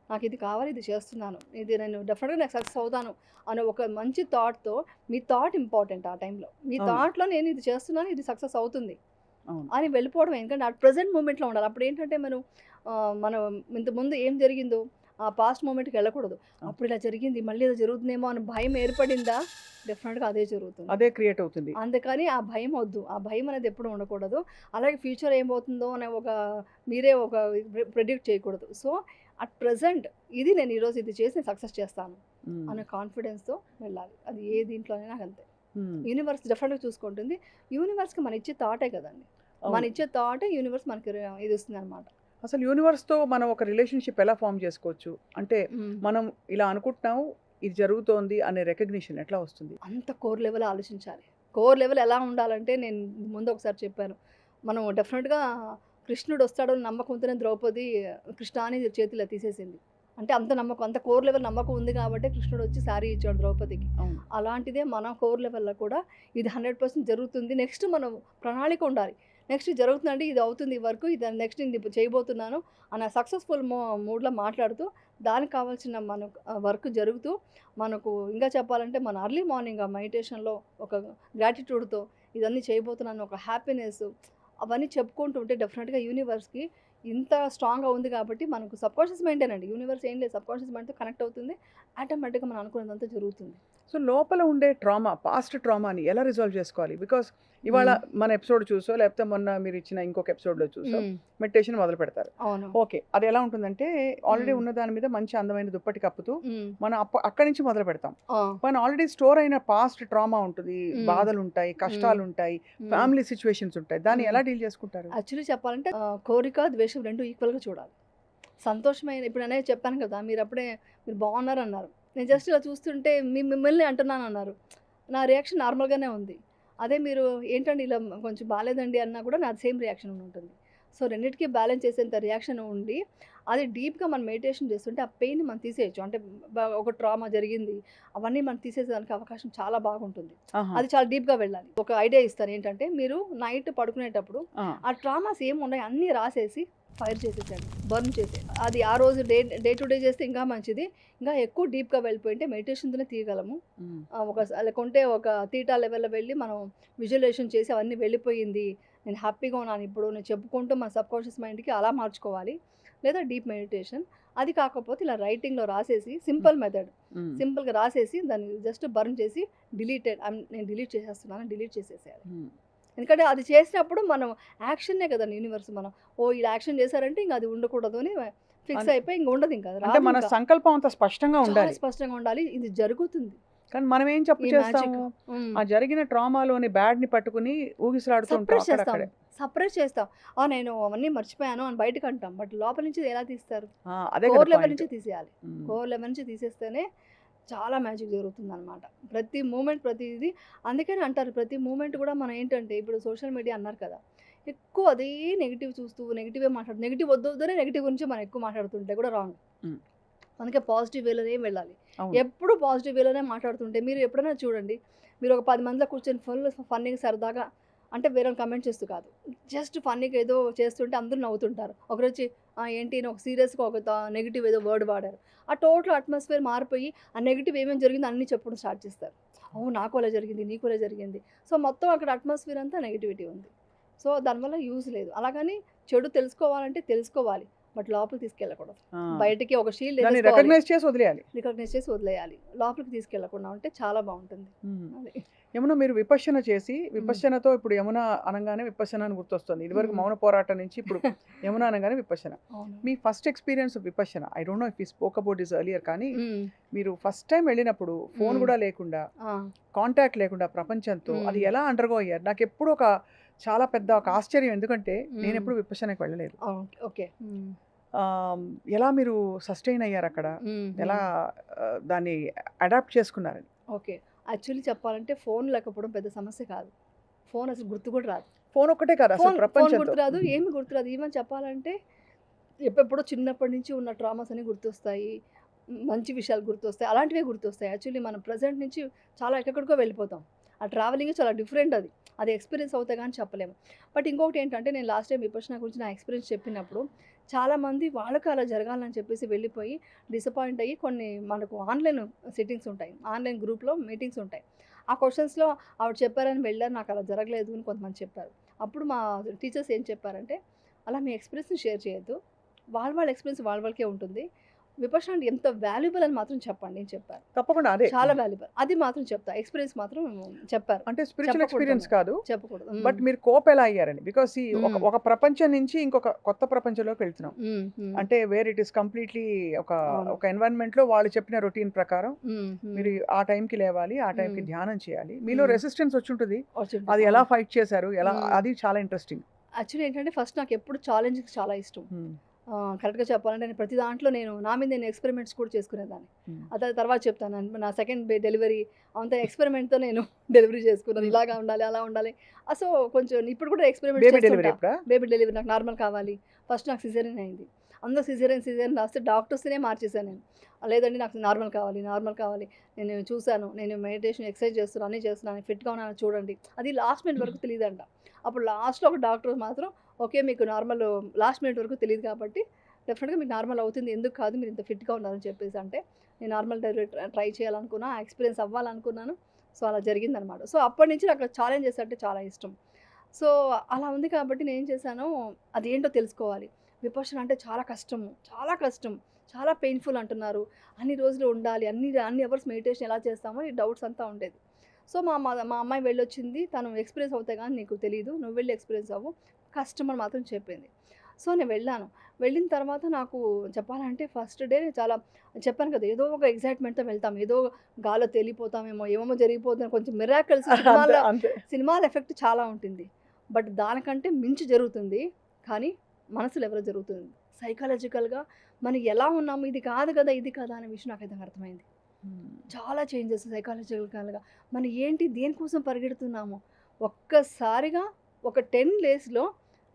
B: నాకు ఇది కావాలి, ఇది చేస్తున్నాను, ఇది నేను డెఫినెట్గా నాకు సక్సెస్ అవుతాను అనే ఒక మంచి థాట్తో, మీ థాట్ ఇంపార్టెంట్ ఆ టైంలో. మీ థాట్లో నేను ఇది చేస్తున్నాను, ఇది సక్సెస్ అవుతుంది అని వెళ్ళిపోవడం. ఎందుకంటే ఆ ప్రజెంట్ మూమెంట్లో ఉండాలి. అప్పుడు ఏంటంటే మనం ఇంతకుముందు ఏం జరిగిందో ఆ పాస్ట్ మూమెంట్కి వెళ్ళకూడదు. అప్పుడు ఇలా జరిగింది, మళ్ళీ ఇలా జరుగుతుందేమో అని భయం ఏర్పడిందా, డెఫినెట్గా అదే జరుగుతుంది,
A: అదే క్రియేట్ అవుతుంది.
B: అందుకని ఆ భయం వద్దు. ఆ భయం అనేది ఎప్పుడు ఉండకూడదు. అలాగే ఫ్యూచర్ ఏమవుతుందో అనే మీరే ప్రెడిక్ట్ చేయకూడదు. సో అట్ ప్రజెంట్ నేను ఈరోజు ఇది చేసి సక్సెస్ చేస్తాను అనే కాన్ఫిడెన్స్తో వెళ్ళాలి. అది ఏ దీంట్లోనే నాకు అంతే. యూనివర్స్ డెఫినెట్గా చూసుకుంటుంది. యూనివర్స్కి మన ఇచ్చే థాటే కదండి, మన ఇచ్చే థాటే యూనివర్స్ మనకి ఇది ఇస్తుంది అనమాట.
A: అసలు యూనివర్స్తో మనం ఒక రిలేషన్షిప్ ఎలా ఫామ్ చేసుకోవచ్చు అంటే, మనం ఇలా అనుకుంటున్నాము, ఇది జరుగుతోంది అనే రికగ్నిషన్ ఎట్లా వస్తుంది?
B: అంత కోర్ లెవెల్ ఆలోచించాలి. కోర్ లెవెల్ ఎలా ఉండాలంటే, నేను ముందు ఒకసారి చెప్పాను, మనం డెఫినెట్గా కృష్ణుడు వస్తాడు నమ్మకంతోనే ద్రౌపది కృష్ణాని చేతిలో తీసేసింది. అంటే అంత నమ్మకం, అంత కోర్ లెవెల్ నమ్మకం ఉంది కాబట్టి కృష్ణుడు వచ్చి శారీ ఇచ్చాడు ద్రౌపదికి. అలాంటిదే మన కోర్ లెవెల్లో కూడా ఇది 100% జరుగుతుంది. నెక్స్ట్ మనం ప్రణాళిక ఉండాలి. నెక్స్ట్ జరుగుతుందండి, ఇది అవుతుంది ఈ వర్క్, ఇది నెక్స్ట్ ఇది చేయబోతున్నాను అన్న సక్సెస్ఫుల్ మూడ్లో మాట్లాడుతూ, దానికి కావాల్సిన వర్క్ జరుగుతూ, మనకు ఇంకా చెప్పాలంటే మన అర్లీ మార్నింగ్ ఆ మెడిటేషన్లో ఒక గ్రాటిట్యూడ్తో ఇదన్నీ చేయబోతున్నాను ఒక హ్యాపీనెస్ అవన్నీ చెప్పుకుంటూ ఉంటే డెఫినెట్గా యూనివర్స్కి ఇంత స్ట్రాంగ్గా ఉంది కాబట్టి మనకు సబ్కాన్షియస్ మైండేనండి. యూనివర్స్ ఏం లేదు, సబ్కాన్షియస్ మైండ్తో కనెక్ట్ అవుతుంది, ఆటోమేటిక్గా మనం అనుకున్నదంతా జరుగుతుంది.
A: సో లోపల ఉండే పాస్ట్ ట్రామాని ఎలా రిజాల్వ్ చేసుకోవాలి? బికాస్ ఇవాళ మన ఎపిసోడ్ చూసో, లేకపోతే మొన్న మీరు ఇచ్చిన ఇంకొక ఎపిసోడ్లో చూసో మెడిటేషన్ మొదలు పెడతారు. ఓకే, అది ఎలా ఉంటుందంటే ఆల్రెడీ ఉన్న దాని మీద మంచి అందమైన దుప్పటి కప్పుతూ మనం అక్కడి నుంచి మొదలు పెడతాం. మన ఆల్రెడీ స్టోర్ అయిన పాస్ట్ ట్రామా ఉంటుంది, బాధలు ఉంటాయి, కష్టాలు ఉంటాయి, ఫ్యామిలీ సిచ్యువేషన్స్ ఉంటాయి. దాన్ని ఎలా డీల్ చేసుకుంటారు?
B: యాక్చువల్లీ చెప్పాలంటే కోరిక ద్వేషం రెండు ఈక్వల్గా చూడాలి. సంతోషమైన ఇప్పుడు అనేది చెప్పాను కదా, మీరు బాగున్నారు అన్నారు, నేను జస్ట్ ఇలా చూస్తుంటే మిమ్మల్ని అంటున్నాను అన్నారు, నా రియాక్షన్ నార్మల్గానే ఉంది. అదే మీరు ఏంటండి ఇలా కొంచెం బాగాలేదండి అన్నా కూడా నాది సేమ్ రియాక్షన్ ఉంటుంది. సో రెండింటికి బ్యాలెన్స్ చేసేంత రియాక్షన్ ఉండి, అది డీప్గా మనం మెడిటేషన్ చేస్తుంటే ఆ పెయిన్ మనం తీసేయచ్చు. అంటే ఒక ట్రామా జరిగింది, అవన్నీ మనం తీసేసేదానికి అవకాశం చాలా బాగుంటుంది. అది చాలా డీప్గా వెళ్ళాలి. ఒక ఐడియా ఇస్తాను ఏంటంటే, మీరు నైట్ పడుకునేటప్పుడు ఆ ట్రామాస్ ఏమున్నాయి అన్నీ రాసేసి ఫైర్ చేసేసాడు, బర్న్ చేసేది. అది ఆ రోజు డే టు డే చేస్తే ఇంకా మంచిది. ఇంకా ఎక్కువ డీప్గా వెళ్ళిపోయింటే మెడిటేషన్తోనే తీయగలము. లేకుంటే ఒక తీటా లెవెల్లో వెళ్ళి మనం విజువలైజేషన్ చేసి అవన్నీ వెళ్ళిపోయింది, నేను హ్యాపీగా ఉన్నాను ఇప్పుడు నేను చెప్పుకుంటూ మన సబ్కాన్షియస్ మైండ్కి అలా మార్చుకోవాలి. లేదా డీప్ మెడిటేషన్. అది కాకపోతే ఇలా రైటింగ్లో రాసేసి సింపుల్ మెథడ్, సింపుల్గా రాసేసి దాన్ని జస్ట్ బర్న్ చేసి నేను డిలీట్ చేసేస్తున్నాను, డిలీట్ చేసేసేయాలి. ఎందుకంటే అది చేసినప్పుడు మనం యాక్షనే కదండి యూనివర్స్. మనం ఇలా యాక్షన్ చేశారంటే ఇంక అది ఉండకూడదు అని ఫిక్స్
A: అన్
B: అయిపోయి ఇంక ఉండదు, ఇంకా అది
A: అంటే
B: రాదు
A: మన
B: ఇంకా.
A: సంకల్పం అంత స్పష్టంగా
B: చాలా
A: ఉండాలి.
B: స్పష్టంగా ఉండాలి. ఇది జరుగుతుంది.
A: కానీ మనం ఏం చెప్పు
B: ఈ మ్యాజిక్.
A: చేస్తాము? ఆ జరిగిన ట్రామాలోని బ్యాడ్‌ని పట్టుకొని ఊగిసలాడుతూ ఉంటాం
B: సప్రెస్ చేస్తాం.
A: అక్కడక్కడే.
B: సప్రెస్ చేస్తాం. నేను అవన్నీ మర్చిపోయాను అని బయటకు అంటాం. బట్ లోపల నుంచి ఎలా తీస్తారు?
A: అదే కదా
B: కోర్ లెవెల్
A: పాయింట్.
B: నుంచి తీసేయాలి.
A: హ్మ్.
B: కోర్ లెవెల్ నుంచి తీసేస్తేనే చాలా మ్యాజిక్ జరుగుతుందనమాట. ప్రతి మూమెంట్ ప్రతిది. అందుకని అంటారు ప్రతి మూమెంట్ కూడా మనం ఏంటంటే ఇప్పుడు సోషల్ మీడియా అన్నారు కదా! ఎక్కువ అదే నెగెటివ్ చూస్తూ నెగెటివే నెగెటివ్ వద్దొద్దనే నెగెటివ్ గురించి మనం ఎక్కువ మాట్లాడుతుంటే కూడా రాంగ్.
A: హ్మ్.
B: అందుకే పాజిటివ్ వేలోనే వెళ్ళాలి.
A: అవును.
B: ఎప్పుడు పాజిటివ్ వేలోనే మాట్లాడుతుంటే మీరు ఎప్పుడైనా చూడండి. మీరు ఒక 10 మందిలో కూర్చొని ఫుల్ ఫన్నీగా సరదాగా అంటే వేరేని కమెంట్ చేస్తూ కాదు. జస్ట్ ఫన్నీగా ఏదో చేస్తుంటే అందరూ నవ్వుతుంటారు. ఒకరొచ్చి ఏంటి అని ఒక సీరియస్‌గా ఒక నెగెటివ్ ఏదో వర్డ్ వాడారు. ఆ టోటల్ అట్మాస్ఫియర్ మారిపోయి ఆ నెగెటివ్ ఏమేమి జరిగిందో అన్నీ చెప్పడం స్టార్ట్ చేస్తారు. అవును నాకు అలా జరిగింది, నీకు అలా జరిగింది. సో, మొత్తం అక్కడ అట్మాస్ఫియర్ అంతా నెగటివిటీ ఉంది. సో, దానివల్ల యూజ్ లేదు. అలాగని చెడు తెలుసుకోవాలంటే తెలుసుకోవాలి. బట్ లోపలికి తీసుకెళ్ళకూడదు.
A: ఆ!
B: బయటికి ఒక షీల్డ్
A: దాన్ని
B: ఏసేసుకోవాలి.
A: రికగ్నైజ్ చేసి వదిలేయాలి.
B: రికగ్నైజ్ చేసి వదిలేయాలి. లోపలికి తీసుకెళ్ళకుండా ఉంటే చాలా బావుంటుంది.
A: హ్మ్.
B: అది.
A: యమున మీరు విపశ్యన చేసి,
B: హ్మ్.
A: విపశ్యనతో ఇప్పుడు యమున అనంగానే విపశ్యన అని గుర్తొస్తుంది. ఇదివరకు
B: హ్మ్.
A: మౌన పోరాటం నుంచి ఇప్పుడు యమున అనగానే విపశ్యన.
B: అవును.
A: మీ first experience Vipassana I don't know if you spoke about this earlier కానీ
B: హ్మ్.
A: మీరు ఫస్ట్ టైమ్ వెళ్ళినప్పుడు ఫోన్
B: హ్మ్.
A: గూడా లేకుండా,
B: ఆ!
A: కాంటాక్ట్ లేకుండా ప్రపంచంతో అది
B: హ్మ్.
A: ఎలా అండర్‌గో అయ్యారు? నాకెప్పుడు ఒక చాలా పెద్ద ఒక ఆశ్చర్యం. ఎందుకంటే
B: హ్మ్.
A: నేనెప్పుడు విపశ్యనకి వెళ్ళలేదు.
B: ఓకే. హ్మ్.
A: ఆహ్, ఎలా మీరు సస్టెయిన్ అయ్యారక్కడ?
B: హ్మ్.
A: ఎలా
B: హ్మ్.
A: దాన్ని అడాప్ట్ చేసుకున్నారు?
B: ఓకే. యాక్చువల్లీ చెప్పాలంటే ఫోన్ లేకపోవడం పెద్ద సమస్య కాదు. ఫోన్ అసలు గుర్తు కూడా రాదు.
A: ఫోన్ ఒక్కటే కాదు అసలు
B: ఫోన్ ఫోన్
A: ప్రపంచంతో.
B: గుర్తురాదు. ఏమి గుర్తురాదు. ఈవెన్ చెప్పాలంటే ఎప్పుడెప్పుడో చిన్నప్పటి నుంచి ఉన్న ట్రామాస్ అన్నీ గుర్తొస్తాయి. మంచి విషయాలు గుర్తొస్తాయి. అలాంటివే గుర్తొస్తాయి. యాక్చువల్లీ మనం ప్రెజెంట్ నుంచి చాలా ఎక్కడికో వెళ్ళిపోతాం. ఆ ట్రావెలింగే చాలా డిఫరెంట్ అది. అది ఎక్స్‌పీరియన్స్ అవుతే గాని చెప్పలేము. బట్ ఇంకొకటి ఏంటంటే నేను లాస్ట్ టైమ్ విపశ్యన గురించి నా ఎక్స్‌పీరియన్స్ చెప్పినప్పుడు చాలామంది వాళ్ళకి అలా జరగాలని చెప్పేసి వెళ్ళిపోయి డిసప్పాయింట్ అయ్యి కొన్ని మనకు ఆన్‌లైన్ సిట్టింగ్స్ ఉంటాయి. ఆన్‌లైన్ గ్రూప్‌లో మీటింగ్స్ ఉంటాయి. ఆ క్వెషన్స్‌లో ఆవిడ చెప్పారని వెళ్ళాను. నాకు అలా జరగలేదు అని కొంతమంది చెప్పారు. అప్పుడు మా టీచర్స్ ఏం చెప్పారంటే, "అలా మీ ఎక్స్‌పీరియన్స్‌ని షేర్ చేయొద్దు. వాళ్ళ ఎక్స్‌పీరియన్స్ వాళ్ళకే ఉంటుంది. విపశ్యన అంటే ఎంత వాల్యుబుల్ అని మాత్రం చెప్పండి" అని చెప్పారు.
A: తప్పకుండా అదే.
B: చాలా వాల్యుబుల్. అది మాత్రం చెప్తా. ఎక్స్‌పీరియన్స్ మాత్రం చెప్పారు.
A: అంటే స్పిరిచ్యువల్ ఎక్స్‌పీరియన్స్
B: చెప్పకూడదన్నారు.
A: కాదు.
B: చెప్పకూడదు.
A: బట్ మీరు కోప్ ఎలా అయ్యారని? బికాజ్ సీ ఒక
B: హ్మ్.
A: ఒక ప్రపంచం నుంచి ఇంకొక కొత్త ప్రపంచంలోకి వెళ్తున్నాం.
B: హ్మ్. హ్మ్.
A: అంటే వేర్ ఇట్ ఈస్ కంప్లీట్‌లీ ఒక
B: అవును.
A: ఒక ఎన్వైర్న్‌మెంట్‌లో వాళ్ళు చెప్పిన రొటీన్ ప్రకారం
B: హ్మ్. హ్మ్.
A: మీరు ఆ టైంకి లేవాలి. ఆ టైంకి
B: హ్మ్.
A: ధ్యానం చేయాలి. మీలో
B: హ్మ్.
A: రెసిస్టెన్స్ వచ్చుంటది.
B: వచ్చుంటది.
A: అది ఎలా
B: అవును.
A: ఫైట్ చేశారు? ఎలా
B: హ్మ్.
A: అది చాలా ఇంట్రెస్టింగ్.
B: యాక్చువల్లీ ఏంటంటే ఫస్ట్ నాకెప్పుడు ఛాలెంజింగ్స్ చాలా ఇష్టం.
A: హ్మ్.
B: కరెక్ట్‌గా చెప్పాలంటే నేను ప్రతి దాంట్లో నా మీద నేను ఎక్స్‌పెరిమెంట్స్ కూడా చేసుకునేదాన్ని.
A: హ్మ్.
B: అది తర్వాత చెప్తాను. నా సెకండ్ డెలివరీ అంతా ఎక్స్‌పెరిమెంట్‌తో నేను డెలివరీ చేసుకున్నాను.
A: హ్మ్.
B: ఇలాగా ఉండాలి, అలా ఉండాలి. సో, కొంచెం ఇప్పుడు కూడా ఎక్స్‌పెరిమెంట్స్
A: బేబీ డెలివరీ
B: చేస్తుంటా.
A: అప్పుడా?
B: బేబీ డెలివరీ నాకు నార్మల్ కావాలి. ఫస్ట్ నాకు సిజేరియన్ అయింది. అందరూ సిజేరియన్ రాస్తే డాక్టర్స్‌నే మార్చేసాను నేను. లేదండి నాకు నార్మల్ కావాలి, నార్మల్ కావాలి. నేను చూసాను. నేను మెడిటేషన్, ఎక్సర్సైజ్ చేస్తున్నాను, అన్నీ చేస్తున్నాను. ఫిట్‌గా ఉన్నాను చూడండి. అది లాస్ట్ మినిట్ వరకు తెలీదంట. అప్పుడు లాస్ట్‌లో ఒక డాక్టర్ మాత్రం ఓకే. మీకు నార్మల్ లాస్ట్ మినిట్ వరకు తెలీదు కాబట్టి డెఫినిట్‌గా మీకు నార్మల్ అవుతుంది. ఎందుకు కాదు మీరు ఇంత ఫిట్‌గా ఉన్నారని చెప్పేసి అంటే, నేను నార్మల్ డెలివరీ ట్రై చేయాలనుకున్నా. ఆ ఎక్స్‌పీరియన్స్ అవ్వాలనుకున్నాను. సో, అలా జరిగిందనమాట. సో, అప్పటినుంచి నాకు ఛాలెంజెస్ అంటే చాలా ఇష్టం. సో, అలా ఉంది కాబట్టి నేనేం చేశాను, అదేంటో తెలుసుకోవాలి. విపశ్యన అంటే చాలా కష్టము. చాలా కష్టం. చాలా పెయిన్‌ఫుల్ అంటున్నారు. అన్ని రోజులు ఉండాలి. అన్ని అవర్స్ మెడిటేషన్ ఎలా చేస్తామో ఈ డౌట్స్ అంతా ఉండేది. సో, మా అమ్మాయి వెళ్ళొచ్చింది. తను ఎక్స్‌పీరియన్స్ అవుతే గాని నీకు తెలీదు. నువ్వు వెళ్లి ఎక్స్‌పీరియన్స్ అవ్వు. కష్టం అని మాత్రం చెప్పింది. సో, నేను వెళ్ళాను. వెళ్ళిన తర్వాత నాకు చెప్పాలంటే ఫస్ట్ డే చాలా చెప్పాను కదా! ఏదో ఒక ఎక్సైట్‌మెంట్‌తో వెళ్తాం. ఏదో గాల్లో తేలిపోతామేమో, ఏమేమో జరిగిపోతుంది. కొంచెం మిరాకిల్స్
A: అంతే.
B: సినిమాల్లో
A: అంతే.
B: సినిమాల ఎఫెక్ట్ చాలా ఉంటుంది. బట్ దానికంటే మించి జరుగుతుంది. కానీ మనసు లెవెల్‌లో జరుగుతుంది. సైకాలజికల్‌గా మనం ఎలా ఉన్నాము, ఇది కాదు కదా! ఇది కదా! అనే విషయం నాకైతే అర్థమైంది.
A: హ్మ్.
B: చాలా చేంజెస్ సైకాలజికల్‌గా. మనం ఏంటి దేనికోసం పరిగెడుతున్నాము? ఒక్కసారిగా ఒక 10 డేస్‌లో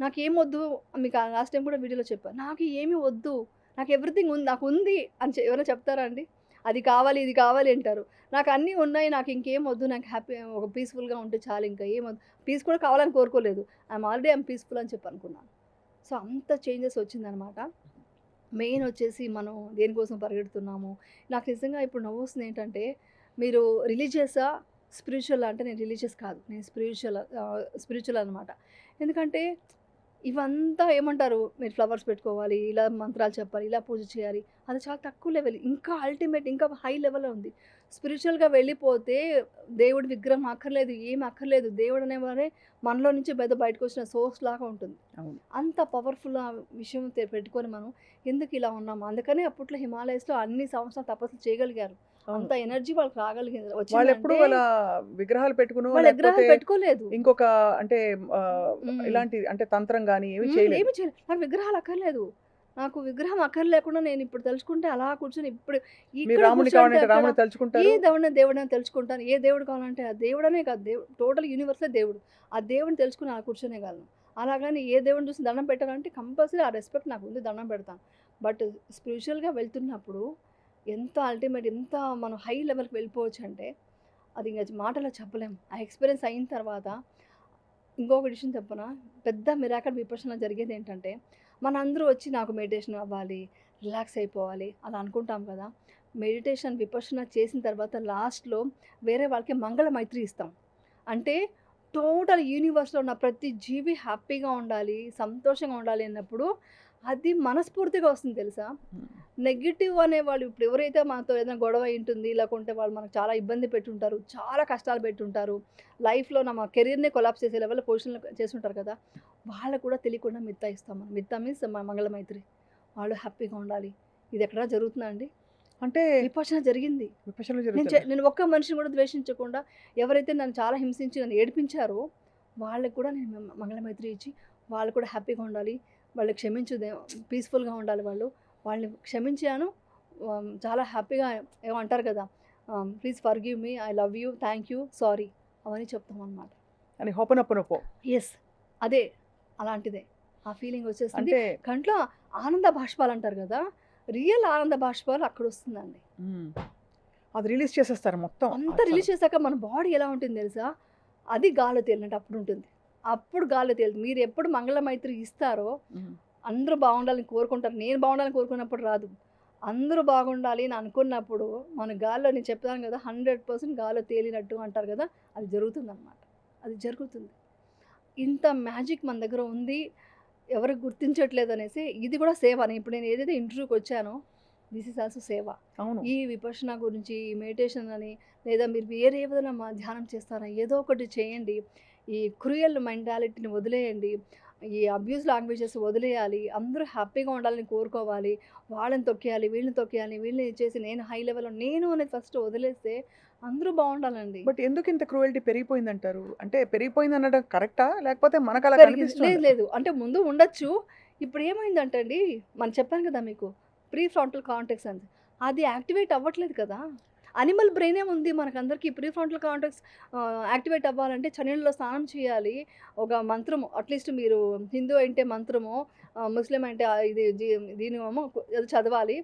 B: నాకేమొద్దు మీకు లాస్ట్ టైమ్ కూడా వీడియోలో చెప్పా. నాకు ఏమి వద్దు. నాకు ఎవ్రీథింగ్ ఉంది. నాకుంది అని ఎవరైనా చెప్తారా అండి? అది కావాలి, ఇది కావాలి అంటారు. నాకు అన్నీ ఉన్నాయి. నాకు ఇంకేం వద్దు. నాకు హ్యాపీ ఒక పీస్‌ఫుల్‌గా ఉంటే చాలు ఇంకా ఏమొద్దు. పీస్ కూడా కావాలని కోరుకోలేదు. ఐయామ్ పీస్‌ఫుల్ అని చెప్పి అనుకున్నాను. సో, అంత చేంజెస్ వచ్చిందనమాట. మెయిన్ వచ్చేసి మనం దేనికోసం పరిగెడుతున్నాము. నాకు నిజంగా ఇప్పుడు నవ్వొస్తుందేంటంటే, మీరు రిలీజియస్సా? స్పిరిచ్యువలా? అంటే నేను రిలీజియస్ కాదు. నేను స్పిరిచ్యువల్ అనమాట. ఎందుకంటే ఇవంతా ఏమంటారు, మీరు ఫ్లవర్స్ పెట్టుకోవాలి, ఇలా మంత్రాలు చెప్పాలి, ఇలా పూజ చేయాలి. అది చాలా తక్కువ లెవెల్. ఇంకా అల్టిమేట్ ఇంకా హై లెవెల్‌లో ఉంది. స్పిరిచువల్‌గా వెళ్ళిపోతే దేవుడి విగ్రహం అక్కర్లేదు, ఏమి అక్కర్లేదు. దేవుడు అనేవాడే మనలో నుంచి బయటకొచ్చిన సోర్స్ లాగా ఉంటుంది.
A: అవును.
B: అంత పవర్‌ఫుల్ ఆ విషయం పెట్టుకొని మనం ఎందుకు ఇలా ఉన్నాము? అందుకనే అప్పట్లో హిమాలయస్‌లో అన్ని సంవత్సరాలు తపస్సు చేయగలిగారు.
A: అవును.
B: అంత ఎనర్జీ వాళ్ళకి రాగలిగింది
A: వాళ్ళెప్పుడు
B: వచ్చిందంటే
A: అలా విగ్రహాలు పెట్టుకునో
B: వాళ్ళు
A: లేకపోతే
B: విగ్రహాలు పెట్టుకోలేదు.
A: ఇంకొక అంటే
B: హ్మ్.
A: ఇలాంటి అంటే తంత్రం గాని ఏమి
B: హ్మ్.
A: చేయలేదు.
B: ఏమి చేయలేదు. నాకు విగ్రహాలు అక్కర్లేదు. నాకు విగ్రహం అక్కర్లేకుండా నేను ఇప్పుడు తలుచుకుంటే అలా కూర్చొని ఇప్పుడు
A: మీరు
B: ఇక్కడ
A: రాముడిని
B: కూర్చుంటే
A: కావాలంటే
B: అక్కడ
A: రాముడిని
B: ఏ
A: తలుచుకుంటారు.
B: దేవుడిని తెలుసుకుంటాను. ఏ దేవుడు కావాలంటే ఆ దేవుడనే కాదు టోటల్ యూనివర్సే దేవుడు. ఆ దేవుడిని తెలుసుకొని అలా కూర్చోనేయగలను. అలాగని ఏ దేవుడిని చూసి దండం పెట్టాలంటే కంపల్సరీ ఆ రెస్పెక్ట్ నాకుంది దండం పెడతాను. బట్ స్పిరిచువల్‌గా వెళ్తున్నప్పుడు ఎంత అల్టిమేట్ ఎంత మనం హై లెవెల్‌కి వెళ్ళిపోవచ్చంటే అది ఇంక మాటల్లో చెప్పలేం. ఆ ఎక్స్‌పీరియన్స్ అయిన తర్వాత ఇంకొక విషయం చెప్పనా? పెద్ద మిరాకిల్ విపశ్యన జరిగేదేంటంటే, మనందరూ వచ్చి నాకు మెడిటేషన్ అవ్వాలి, రిలాక్స్ అయిపోవాలి అలా అనుకుంటాం కదా! మెడిటేషన్ విపశ్యన చేసిన తర్వాత లాస్ట్‌లో వేరే వాళ్ళకి మంగళ మైత్రి ఇస్తాం. అంటే టోటల్ యూనివర్స్‌లో ఉన్న ప్రతి జీవి హ్యాపీగా ఉండాలి, సంతోషంగా ఉండాలి అన్నప్పుడు అది మనస్ఫూర్తిగా వస్తుంది తెలుసా?
A: హ్మ్.
B: నెగెటివ్ అనేవాళ్ళు ఇప్పుడు ఎవరైతే మనతో ఏదైనా గొడవ అయ్యుంటుంది, లేకుంటే వాళ్ళు మనకు చాలా ఇబ్బంది పెట్టుంటారు, చాలా కష్టాలు పెట్టుంటారు. లైఫ్‌లో మా కెరియర్‌నే కొలాప్స్ చేసే లెవెల్‌లో పొజిషన్‌లో చేసుంటారు కదా! వాళ్ళకి కూడా తెలియకుండా మిత్తా ఇస్తాం మనం. మిత్తా మీన్స్ మంగళమైత్రి. వాళ్ళు హ్యాపీగా ఉండాలి. ఇది ఎక్కడా జరుగుతుందా అండి?
A: అంటే
B: విపశ్యన జరిగింది.
A: విపశ్యనలు జరుగుతుందా?
B: నేను ఒక్క మనిషిని కూడా ద్వేషించకుండా ఎవరైతే నన్ను చాలా హింసించి నన్ను ఏడిపించారో వాళ్ళకి కూడా నేను మంగళమైత్రి ఇచ్చి వాళ్ళు కూడా హ్యాపీగా ఉండాలి. వాళ్ళు పీస్‌ఫుల్‌గా ఉండాలి వాళ్ళు. వాళ్ళని క్షమించాను. చాలా హ్యాపీగా ఏమో అంటారు కదా! Please forgive me. I love you. Thank you. Sorry అవన్నీ చెప్తామనమాట.
A: అని హొపనొప్పనొప్పో.
B: యెస్. అదే. అలాంటిదే. ఆ ఫీలింగ్ వచ్చేస్తుంది.
A: అంటే
B: కంట్లో ఆనంద బాష్పాలంటారు గదా! రియల్ ఆనంద బాష్పాలు అక్కడొస్తుందండి.
A: హ్మ్. అది రిలీజ్ చేసేస్తారు మొత్తం
B: అంతా
A: అసలు.
B: రిలీజ్ చేశాక మన బాడీ ఎలా ఉంటుంది తెలుసా? అది గాల్లో తేలినట్టు అప్పుడుంటుంది. అప్పుడు గాల్లో తేలుతుంది. మీరెప్పుడు మంగళమైత్రి ఇస్తారో
A: హ్మ్.
B: అందరూ బాగుండాలని కోరుకుంటారు. నేను బాగుండాలని కోరుకున్నప్పుడు రాదు. అందరూ బాగుండాలి అని అనుకున్నప్పుడు మన గాల్లో నేను చెప్పాను గదా! 100% గాల్లో తేలినట్టు అంటారు గదా! అది జరుగుతుందనమాట. అది జరుగుతుంది. ఇంత మ్యాజిక్ మన దగ్గర ఉంది. ఎవరు గుర్తించట్లేదనేసి ఇది కూడా సేవనే. ఇప్పుడు నేను ఏదైతే ఇంటర్వ్యూకొచ్చానో దిస్ ఈజ్ ఆల్సో సేవ.
A: అవును.
B: ఈ విపశ్యన గురించి, ఈ మెడిటేషన్ అని లేదా మీరు వేరే ఏదైనా ధ్యానం చేస్తారా? ఏదో ఒకటి చేయండి. ఈ క్రూయల్ మెంటాలిటీని వదిలేయండి. ఈ అబ్యూస్ లాంగ్వేజెస్ వదిలేయాలి. అందరూ హ్యాపీగా ఉండాలని కోరుకోవాలి. వాళ్ళని తొక్కేయాలి, వీళ్ళని తొక్కేయాలి, వీళ్ళని చేసి నేను హై లెవెల్‌లో నేను అనేది ఫస్ట్ వదిలేస్తే అందరూ బావుండాలండి.
A: బట్ ఎందుకు ఇంత క్రూయల్టీ పెరిగిపోయిందంటారు? అంటే పెరిగిపోయిందనడం కరెక్టా? లేకపోతే మనకలా
B: పెరిగింది. లేదు
A: కనిపిస్తుందా?
B: లేదు. అంటే ముందు ఉండొచ్చు. ఇప్పుడేమైందంటే అండి, మనం చెప్పాను కదా మీకు. ప్రీ ఫ్రంటల్ కార్టెక్స్ అని. అది యాక్టివేట్ అవ్వట్లేదు కదా! అనిమల్ బ్రెయినే ఉంది మనకందరికీ. ప్రీ ఫ్రంటల్ కార్టెక్స్ యాక్టివేట్ అవ్వాలంటే చన్నీళ్ళలో స్నానం చేయాలి. ఒక మంత్రము అట్‌లీస్ట్ మీరు హిందూ అయితే మంత్రమో, ముస్లిం అంటే ఇది దీనేమో ఏదో చదవాలి.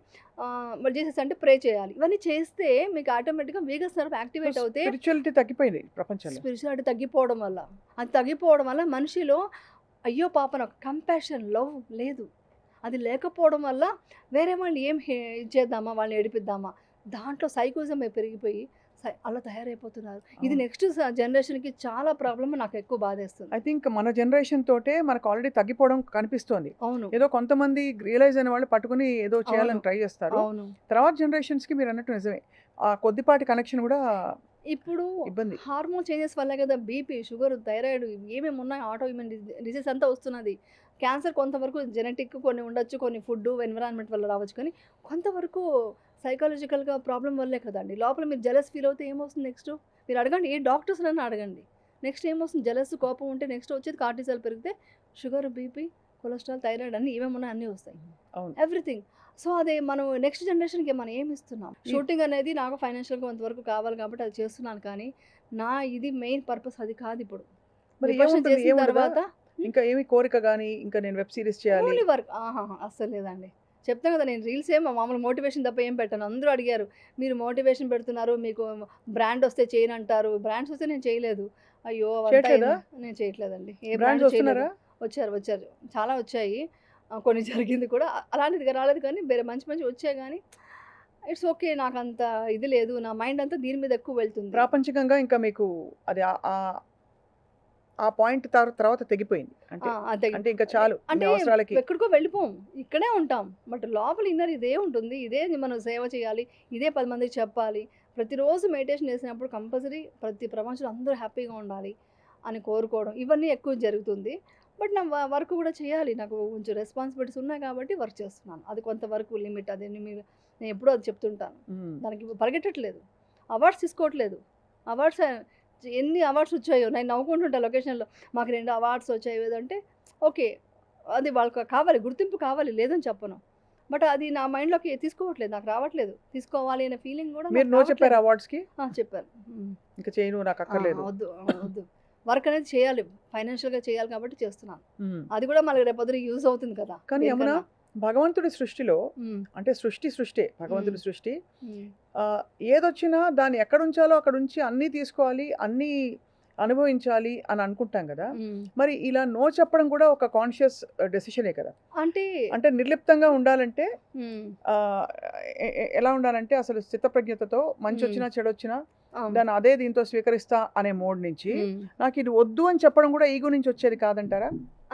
B: మరి జీసస్ అంటే ప్రే చేయాలి. ఇవన్నీ చేస్తే మీకు ఆటోమేటిక్‌గా వేగస్ నర్వ్
A: సో,
B: యాక్టివేట్ అవుతే
A: స్పిరిచువాలిటీ తగ్గిపోయింది ప్రపంచంలో.
B: స్పిరిచువాలిటీ తగ్గిపోవడం వల్ల. అది తగ్గిపోవడం వల్ల మనిషిలో అయ్యో పాపం నాకు కంపాషన్, లవ్ లేదు. అది లేకపోవడం వల్ల వేరే వాళ్ళని ఏం ఇది చేద్దామా, వాళ్ళని ఏడిపిద్దామా, దాంట్లో సైకోయిజం పెరిగిపోయి అలా తయారైపోతున్నారు. ఇది
A: అవును.
B: నెక్స్ట్ జనరేషన్‌కి చాలా ప్రాబ్లమ్ నాకు ఎక్కువ బాధేస్తుంది.
A: ఐ థింక్ మన జనరేషన్ తోటే మనకు ఆల్రెడీ తగ్గిపోవడం కనిపిస్తోంది.
B: అవును.
A: ఏదో కొంతమంది రియలైజ్ అయిన వాళ్ళు పట్టుకొని ఏదో
B: అవును.
A: చేయాలని ట్రై చేస్తారు.
B: అవును.
A: తర్వాత జనరేషన్స్‌కి మీరన్నట్టు నిజమే. ఆ కొద్దిపాటి కనెక్షన్ గూడా
B: ఇప్పుడు
A: ఇబ్బంది.
B: హార్మోన్ చేంజెస్ వల్లే కదా బీపీ, షుగర్, థైరాయిడ్ ఏమేమి ఉన్నాయి ఆటో ఇమ్యూన్ డిసీజ్ అంతా వస్తున్నది. క్యాన్సర్ కొంతవరకు జెనెటిక్ కొన్ని ఉండొచ్చు, కొన్ని ఫుడ్, ఎన్విరాన్మెంట్ వల్ల రావచ్చు. కానీ కొంతవరకు సైకాలజికల్‌గా ప్రాబ్లమ్ వల్లే కదండీ. లోపల మీరు జెలస్ ఫీల్ అవుతే ఏమొస్తుంది నెక్స్ట్? మీరు అడగండి. ఏ డాక్టర్స్‌నైనా అడగండి. నెక్స్ట్ ఏమొస్తుంది? జెలస్, కోపం ఉంటే నెక్స్ట్ వచ్చేది కార్టిసాల్ పెరిగితే షుగర్, బీపీ, కొలెస్ట్రాల్, థైరాయిడ్ అన్నీ ఏమేమి ఉన్నాయో అన్నీ వస్తాయి.
A: అవును.
B: ఎవ్రీథింగ్. సో, అది మనం నెక్స్ట్ జనరేషన్‌కి మనం ఏమిస్తున్నాం? షూటింగ్ అనేది నాకు ఫైనాన్షియల్‌గా కొంతవరకు కావాలి కాబట్టి అది చేస్తున్నాను కానీ, నా ఇది మెయిన్ పర్పస్ అది కాదిప్పుడు.
A: మరి
B: విపశ్యన
A: ఏముంటుంది?
B: చేసిన
A: ఏముండదా?
B: తర్వాత
A: ఇంకా ఏమి కోరిక గాని, ఇంకా నేను వెబ్ సీరీస్ చేయాలి.
B: Only work. ఆహాహా! అస్సలు లేదండి. చెప్తాను కదా! నేను రీల్స్ మామూలు మోటివేషన్ తప్ప ఏం పెట్టను. అందరూ అడిగారు. మీరు మోటివేషన్ పెడుతున్నారు. మీకు బ్రాండ్ వస్తే చేయనంటారు. బ్రాండ్స్ వస్తే నేను చేయలేదు. అయ్యో! అవంతా
A: చేయట్లేదా?
B: నేను చేయట్లేదండి. ఏ
A: బ్రాండ్స్
B: బ్రాండ్ చేయలేదు.
A: వస్తున్నారా?
B: వచ్చారు. చాలా వచ్చాయి. కొన్ని జరిగింది కూడా. అలాంటిది రాలేదు కానీ వేరే మంచి మంచివి వచ్చాయి గానీ, ఇట్స్ ఓకే. నాకంత ఇది లేదు. నా మైండ్ అంతా దీని మీద ఎక్కువ వెళ్తుంది.
A: ప్రాపంచికంగా ఇంకా మీకు అది ఆ పాయింట్ తర్వాత తెగిపోయింది. అంటే,
B: అదే.
A: అంటే ఇంకా చాలు మీ
B: అంటే
A: అవసరాలకి.
B: ఎక్కడికో వెళ్ళిపోం. ఇక్కడే ఉంటాం. బట్ లోపల ఇన్నర్ ఇదే ఉంటుంది. ఇదే మనం సేవ చేయాలి. ఇదే 10 మందికి చెప్పాలి. ప్రతిరోజు మెడిటేషన్ చేసినప్పుడు కంపల్సరీ ప్రతి ప్రపంచంలో అందరూ హ్యాపీగా ఉండాలి అని కోరుకోవడం ఇవన్నీ ఎక్కువ జరుగుతుంది. బట్ నా వర్క్ కూడా చేయాలి. నాకు కొంచెం రెస్పాన్సిబిలిటీస్ ఉన్నాయి కాబట్టి వర్క్ చేస్తున్నాను. అది కొంతవరకు లిమిట్. నేను ఎప్పుడూ అది చెప్తుంటాను. దానికి పరిగెట్టట్లేదు. అవార్డ్స్ తీసుకోవట్లేదు. అవార్డ్స్ ఎన్ని అవార్డ్స్ వచ్చాయో నేను నవ్వుకుంటుంటా లొకేషన్‌లో. మాకు 2 అవార్డ్స్ వచ్చాయి ఏదంటే ఓకే. అది వాళ్ళకి కావాలి. గుర్తింపు కావాలి. లేదని చెప్పను. బట్ అది నా మైండ్‌లోకి తీసుకోవట్లేదు. నాకు రావట్లేదు. తీసుకోవాలి అనే ఫీలింగ్ కూడా
A: మీరు
B: నాకు
A: నో
B: రావట్లేదు.
A: చెప్పారా అవార్డ్స్‌కి?
B: చెప్పాను.
A: ఇంకా చేయను నాకు అక్కర్లేదు.
B: వద్దు. వద్దు. వర్క్ అనేది చేయాలి. ఫైనాన్షియల్‌గా చేయాలి కాబట్టి చేస్తున్నాను.
A: హ్మ్.
B: అది కూడా మనకి రేపొద్దున యూజ్ అవుతుంది కదా!
A: కానీ యమున
B: దేనికన్నా.
A: భగవంతుడి సృష్టిలో
B: హ్మ్.
A: అంటే సృష్టే భగవంతుడి సృష్టి.
B: హ్మ్.
A: ఏదొచ్చినా దాన్ని ఎక్కడుంచాలో అక్కడుంచి అన్నీ తీసుకోవాలి, అన్నీ అనుభవించాలి అని అనుకుంటాం గదా!
B: హ్మ్.
A: మరి ఇలా నో చెప్పడం కూడా ఒక కాన్షియస్ డెసిషనే కదా!
B: అంటే
A: అంటే నిర్లిప్తంగా ఉండాలంటే
B: హ్మ్.
A: ఆహ్, ఎలా ఉండాలంటే అసలు స్థితప్రజ్ఞతతో మంచొచ్చినా, చెడొచ్చినా
B: అవును.
A: దాన్ని అదే దీంతో స్వీకరిస్తా అనే మోడ్ నుంచి
B: హ్మ్.
A: నాకిది వద్దు అని చెప్పడం కూడా ఈగో నుంచి వచ్చేది కాదంటారా?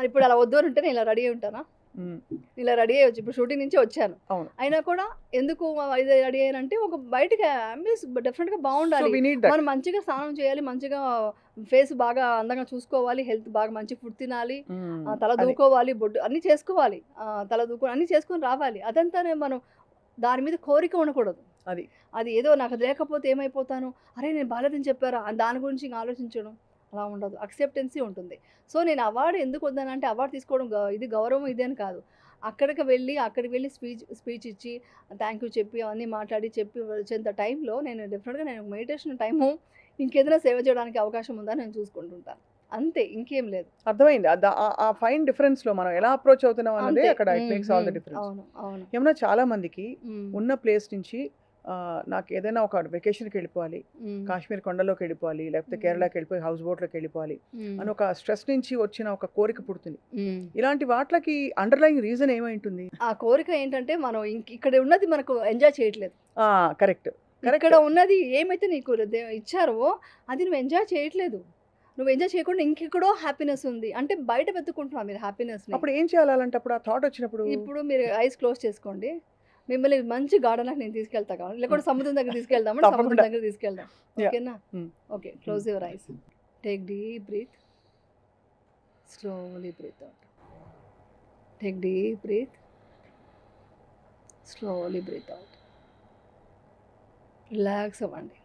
B: ఇప్పుడు అలా వద్దు అని ఉంటే నేను ఇలా రెడీ అయ్యి ఉంటానా?
A: హ్మ్.
B: ఇలా రెడీ అయ్యి ఇప్పుడు షూటింగ్ నుంచే వచ్చాను.
A: అవును.
B: అయినా కూడా ఎందుకు ఇది రెడీ అయ్యానంటే ఒక బయటకి డెఫినెట్‌గా
A: సో,
B: బావుండాలి.
A: We need that.
B: మనం మంచిగా స్నానం చేయాలి. మంచిగా ఫేస్ బాగా అందంగా చూసుకోవాలి. హెల్త్ బాగా మంచి ఫుడ్ తినాలి. తల
A: అది.
B: దూకోవాలి. బొడ్డు అన్నీ చేసుకోవాలి. తల దూకొని అన్నీ చేసుకొని రావాలి. అదంతానే మనం దాని మీద కోరిక ఉండకూడదు.
A: అది.
B: అది ఏదో నాకు అది లేకపోతే ఏమైపోతాను? అరే! నేను బాలేదని చెప్పారా? అని దాని గురించి ఇంక ఆలోచించడం అలా ఉండదు. అక్సెప్టెన్సీ ఉంటుంది. సో, నేను అవార్డ్ ఎందుకు వద్దనంటే అవార్డ్ తీసుకోవడం ఇది గౌరవం ఇది అని కాదు. అక్కడికి వెళ్ళి స్పీచ్ ఇచ్చి థాంక్ యూ చెప్పి అవన్నీ మాట్లాడి చెప్పి వచ్చేంత టైంలో నేను మెడిటేషన్ టైము ఇంకేదైనా సేవ చేయడానికి అవకాశం ఉందా నేను చూసుకుంటుంటాను. అంతే ఇంకేం లేదు.
A: అర్థమైంది. ఆ ఫైన్ డిఫరెన్స్‌లో మనం ఎలా అప్రోచ్ అవుతున్నాం అన్నదే
B: అంతే.
A: అక్కడ it makes all the difference.
B: అవును. అవును.
A: ఏమన్నా చాలా మందికి
B: హ్మ్.
A: ఉన్న ప్లేస్ నుంచి నాకేదైనా ఒక వెకేషన్‌కెళ్ళిపోవాలి,
B: హ్మ్.
A: కాశ్మీర్ కొండల్లోకెళ్ళిపోవాలి, లేకపోతే
B: హ్మ్.
A: కేరళకెళ్ళిపోయి హౌస్ బోట్‌లోకెళ్ళిపోవాలి
B: హ్మ్.
A: అని ఒక స్ట్రెస్ నుంచి వచ్చిన ఒక కోరిక పుడుతుంది.
B: హ్మ్.
A: ఇలాంటి వాట్లకి అండర్‌లయింగ్ రీజన్ ఏమై ఉంటుంది?
B: ఆ కోరిక ఏంటంటే మనం ఇక్కడ ఉన్నది మనకు ఎంజాయ్ చేయట్లేదు.
A: ఆ! కరెక్ట్. కరెక్ట్.
B: ఇక్కడ ఉన్నది ఏమైతే నీకు ఇచ్చారో అది నువ్వు ఎంజాయ్ చేయట్లేదు. నువ్వు ఎంజాయ్ చేయకుండా ఇంకెక్కడో హ్యాపీనెస్ ఉంది. అంటే బయట వెతుక్కుంటున్నావు మీరు హ్యాపీనెస్‌ని.
A: అప్పుడు ఏం చేయాలి అలాంటప్పుడు ఆ థాట్ వచ్చినప్పుడు?
B: ఇప్పుడు మీరు ఐస్ క్లోజ్ చేసుకోండి. మిమ్మల్ని మంచి గార్డెన్‌లోకి నేను తీసుకెళ్తా కావాలి. లేకుంటే సముద్రం దగ్గర తీసుకెళ్దామంటే సముద్రం
A: తప్పకుండా.
B: దగ్గర తీసుకెళ్దాం.
A: యాహ్!
B: ఓకేనా?
A: Hmm.
B: Okay. Close your eyes. Take deep breath. Slowly breathe out. Take deep breath. Slowly breathe out. Relax అవ్వండి.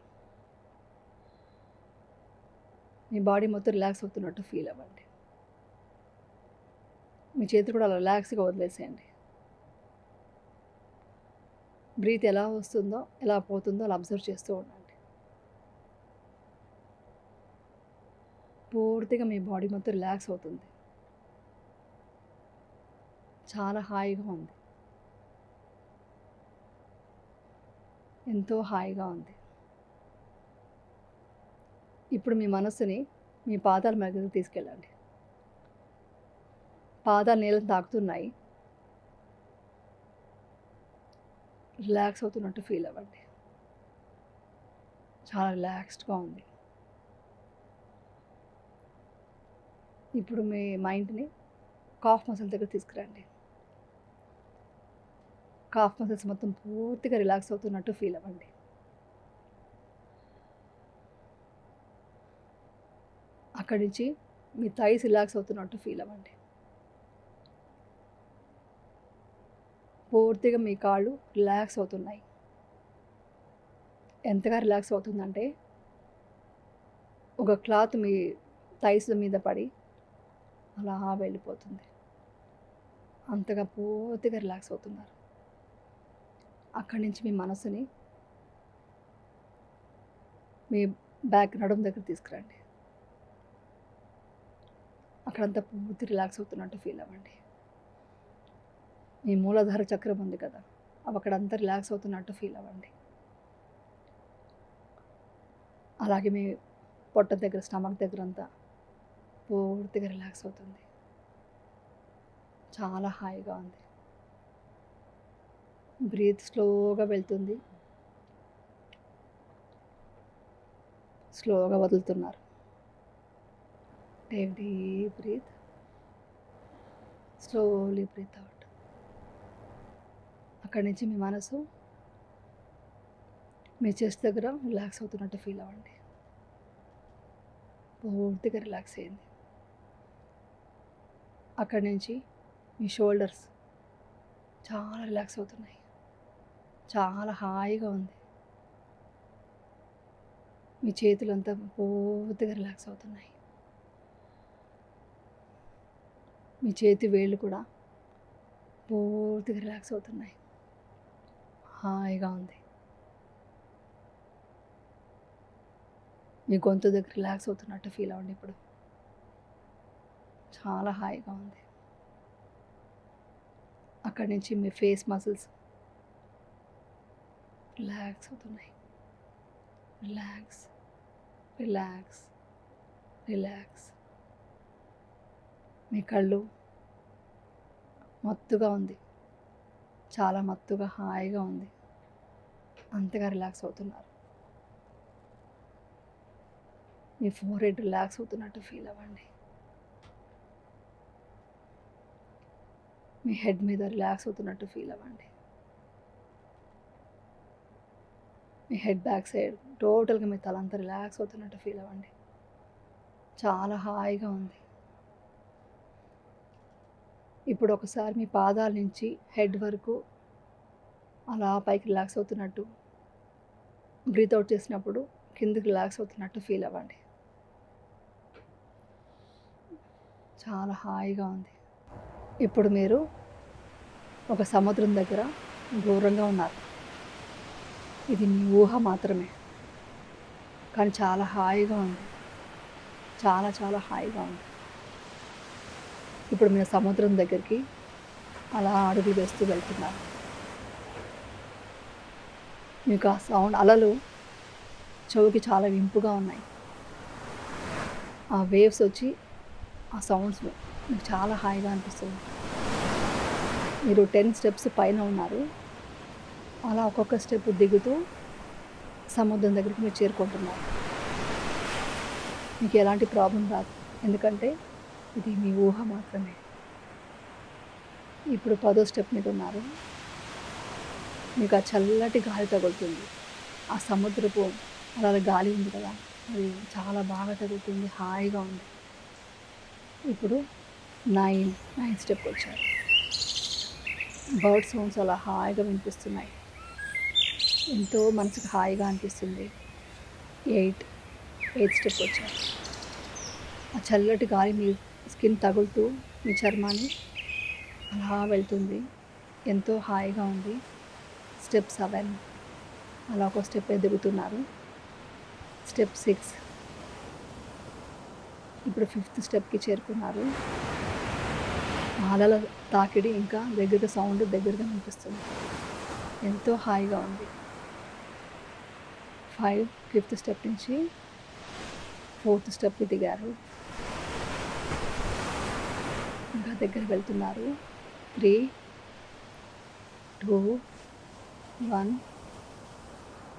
B: మీ బాడీ మొత్తం రిలాక్స్ అవుతున్నట్టు ఫీల్ అవ్వండి. మీ చేతులు కూడా అలా రిలాక్స్‌గా వదిలేసేయండి. బ్రీత్ ఎలా వస్తుందో, ఎలా పోతుందో అలా అబ్జర్వ్ చేస్తూ ఉండండి. పూర్తిగా మీ బాడీ మొత్తం రిలాక్స్ అవుతుంది. చాలా హాయిగా ఉంది. ఎంతో హాయిగా ఉంది. ఇప్పుడు మీ మనస్సుని మీ పాదాల దగ్గరికి తీసుకెళ్ళండి. పాదాలు నేలను తాకుతున్నాయి. రిలాక్స్ అవుతున్నట్టు ఫీల్ అవ్వండి. చాలా రిలాక్స్డ్‌గా ఉంది. ఇప్పుడు మీ మైండ్‌ని కాఫ్ మసిల్ దగ్గర తీసుకురండి. కాఫ్ మసిల్స్ మొత్తం పూర్తిగా రిలాక్స్ అవుతున్నట్టు ఫీల్ అవ్వండి. అక్కడి నుంచి మీ థైస్ రిలాక్స్ అవుతున్నట్టు ఫీల్ అవ్వండి. పూర్తిగా మీ కాళ్ళు రిలాక్స్ అవుతున్నాయి. ఎంతగా రిలాక్స్ అవుతుందంటే ఒక క్లాత్ మీ థైస్ మీద పడి అలా వెళ్ళిపోతుంది. అంతగా పూర్తిగా రిలాక్స్ అవుతున్నారు. అక్కడి నుంచి మీ మనసుని మీ నడుము దగ్గర తీసుకురండి. అక్కడంతా పూర్తి రిలాక్స్ అవుతున్నట్టు ఫీల్ అవ్వండి. మీ మూలాధార చక్రం ఉంది కదా, అవి అక్కడంతా రిలాక్స్ అవుతున్నట్టు ఫీల్ అవ్వండి. అలాగే మీ పొట్ట దగ్గర, స్టమక్ దగ్గర అంతా పూర్తిగా రిలాక్స్ అవుతుంది. చాలా హాయిగా ఉంది. బ్రీత్ స్లోగా వెళ్తుంది. స్లోగా వదులుతున్నారు. Take deep breath. Slowly breath out. అక్కడి నుంచి మీ మనసు మీ చెస్ట్ దగ్గర రిలాక్స్ అవుతున్నట్టు ఫీల్ అవ్వండి. పూర్తిగా రిలాక్స్ అయ్యింది. అక్కడి నుంచి మీ షోల్డర్స్ చాలా రిలాక్స్ అవుతున్నాయి. చాలా హాయిగా ఉంది. మీ చేతులంతా పూర్తిగా రిలాక్స్ అవుతున్నాయి. మీ చేతి వేళ్ళు కూడా పూర్తిగా రిలాక్స్ అవుతున్నాయి. హాయిగా ఉంది. మీ గొంతు దగ్గర రిలాక్స్ అవుతున్నట్టు ఫీల్ అవ్వండి. ఇప్పుడు చాలా హాయిగా ఉంది. అక్కడి నుంచి మీ ఫేస్ మసిల్స్ రిలాక్స్ అవుతున్నాయి. Relax, relax, relax. మీ కళ్ళు మత్తుగా ఉంది. చాలా మత్తుగా హాయిగా ఉంది. అంతగా రిలాక్స్ అవుతున్నారు. మీ ఫోర్హెడ్ రిలాక్స్ అవుతున్నట్టు ఫీల్ అవ్వండి. మీ హెడ్ మీద రిలాక్స్ అవుతున్నట్టు ఫీల్ అవ్వండి. మీ హెడ్ బ్యాక్ సైడ్ టోటల్గా మీ తలంతా రిలాక్స్ అవుతున్నట్టు ఫీల్ అవ్వండి. చాలా హాయిగా ఉంది. ఇప్పుడు ఒకసారి మీ పాదాల నుంచి హెడ్ వరకు అలా పైకి రిలాక్స్ అవుతున్నట్టు బ్రీత్ అవుట్ చేసినప్పుడు కిందకి రిలాక్స్ అవుతున్నట్టు ఫీల్ అవ్వండి. చాలా హాయిగా ఉంది. ఇప్పుడు మీరు ఒక సముద్రం దగ్గర దూరంగా ఉన్నారు. ఇది మీ ఊహ మాత్రమే, కానీ చాలా హాయిగా ఉంది. చాలా చాలా హాయిగా ఉంది. ఇప్పుడు మీరు సముద్రం దగ్గరికి అలా అడుగులు వేస్తూ వెళ్తున్నారు. మీకు ఆ సౌండ్ అలలు చెవికి చాలా వింపుగా ఉన్నాయి. ఆ వేవ్స్ వచ్చి ఆ సౌండ్స్ మీకు చాలా హాయిగా అనిపిస్తుంది. మీరు 10 స్టెప్స్ పైన ఉన్నారు. అలా ఒక్కొక్క స్టెప్ దిగుతూ సముద్రం దగ్గరికి మీరు చేరుకుంటున్నారు. మీకు ఎలాంటి ప్రాబ్లం రాదు, ఎందుకంటే ఇది మీ ఊహ మాత్రమే. ఇప్పుడు 10వ స్టెప్ మీద ఉన్నారు. మీకు ఆ చల్లటి గాలి తగులుతుంది. ఆ సముద్రపు అలా గాలి ఉంది కదా, అది చాలా బాగా తగులుతుంది. హాయిగా ఉంది. ఇప్పుడు 9 స్టెప్ వచ్చారు. బర్డ్ సౌండ్స్ అలా హాయిగా వినిపిస్తున్నాయి. ఎంతో మనసుకు హాయిగా అనిపిస్తుంది. 8 స్టెప్ వచ్చారు. ఆ చల్లటి గాలి మీ స్కిన్ తగులుతూ మీ చర్మాన్ని అలా వెళ్తుంది. ఎంతో హాయిగా ఉంది. స్టెప్ 7 అలా ఒక స్టెప్ ఎదుగుతున్నారు. స్టెప్ 6 ఇప్పుడు 5th స్టెప్కి చేరుకున్నారు. అలల తాకిడి ఇంకా దగ్గరగా సౌండ్ దగ్గరగా వినిపిస్తుంది. ఎంతో హాయిగా ఉంది. 5th స్టెప్ నుంచి 4th స్టెప్కి దిగారు. ఇంకా దగ్గర వెళ్తున్నారు. 3, 2, 1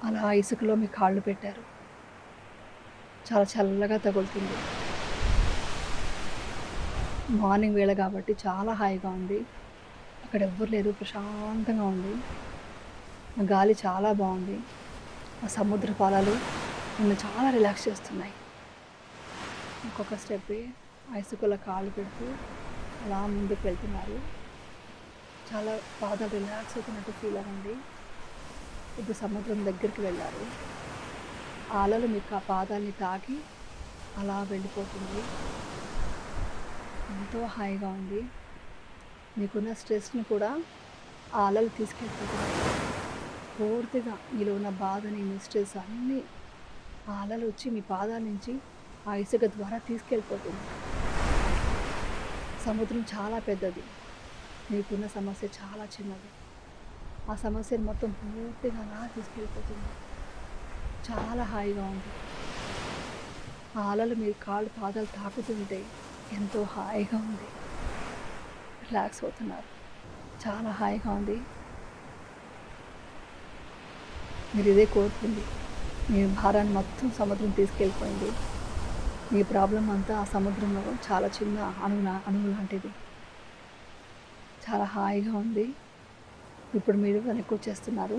B: అలా ఇసుకలో మీ కాళ్ళు పెట్టారు. చాలా చల్లగా తగులుతుంది. మార్నింగ్ వేళ కాబట్టి చాలా హాయిగా ఉంది. అక్కడ ఎవ్వరు లేరు, ప్రశాంతంగా ఉంది. ఆ గాలి చాలా బాగుంది. ఆ సముద్ర పాలలు నిన్ను చాలా రిలాక్స్ చేస్తున్నాయి. ఇంకొక స్టెప్ ఆ ఇసుకలో కాళ్ళు పెడుతూ అలా ముందుకు వెళ్తున్నారు. చాలా పాదాలు రిలాక్స్ అవుతున్నట్టు ఫీల్ అవ్వండి. ఇప్పుడు సముద్రం దగ్గరికి వెళ్ళారు. ఆ అలలు మీకు ఆ పాదాలని తాకి అలా వెళ్ళిపోతుంది. ఎంతో హాయిగా ఉంది. మీకున్న స్ట్రెస్ని కూడా ఆ అలలు తీసుకెళ్ళిపోతున్నాయి. పూర్తిగా మీలో ఉన్న బాధని, మీ స్ట్రెస్ అన్నీ ఆ అలలు వచ్చి మీ పాదాల నుంచి ఆ ఇసుక ద్వారా తీసుకెళ్ళిపోతుంది. సముద్రం చాలా పెద్దది. మీకున్న సమస్య చాలా చిన్నది. ఆ సమస్యను మొత్తం పూర్తిగా అలా తీసుకెళ్ళిపోతుంది. చాలా హాయిగా ఉంది. ఆ అలలు మీ కాళ్ళు పాదాలు తాకుతుంటే ఎంతో హాయిగా ఉంది. రిలాక్స్ అవుతున్నారు. చాలా హాయిగా ఉంది. మీరు ఇదే కోరుకుంది. మీ భారాన్ని మొత్తం సముద్రం తీసుకెళ్ళిపోయింది. మీ ప్రాబ్లం అంతా ఆ సముద్రంలో చాలా చిన్న అణువు లాంటిది. చాలా హాయిగా ఉంది. ఇప్పుడు మీరు వెనక్కి వచ్చేస్తున్నారు.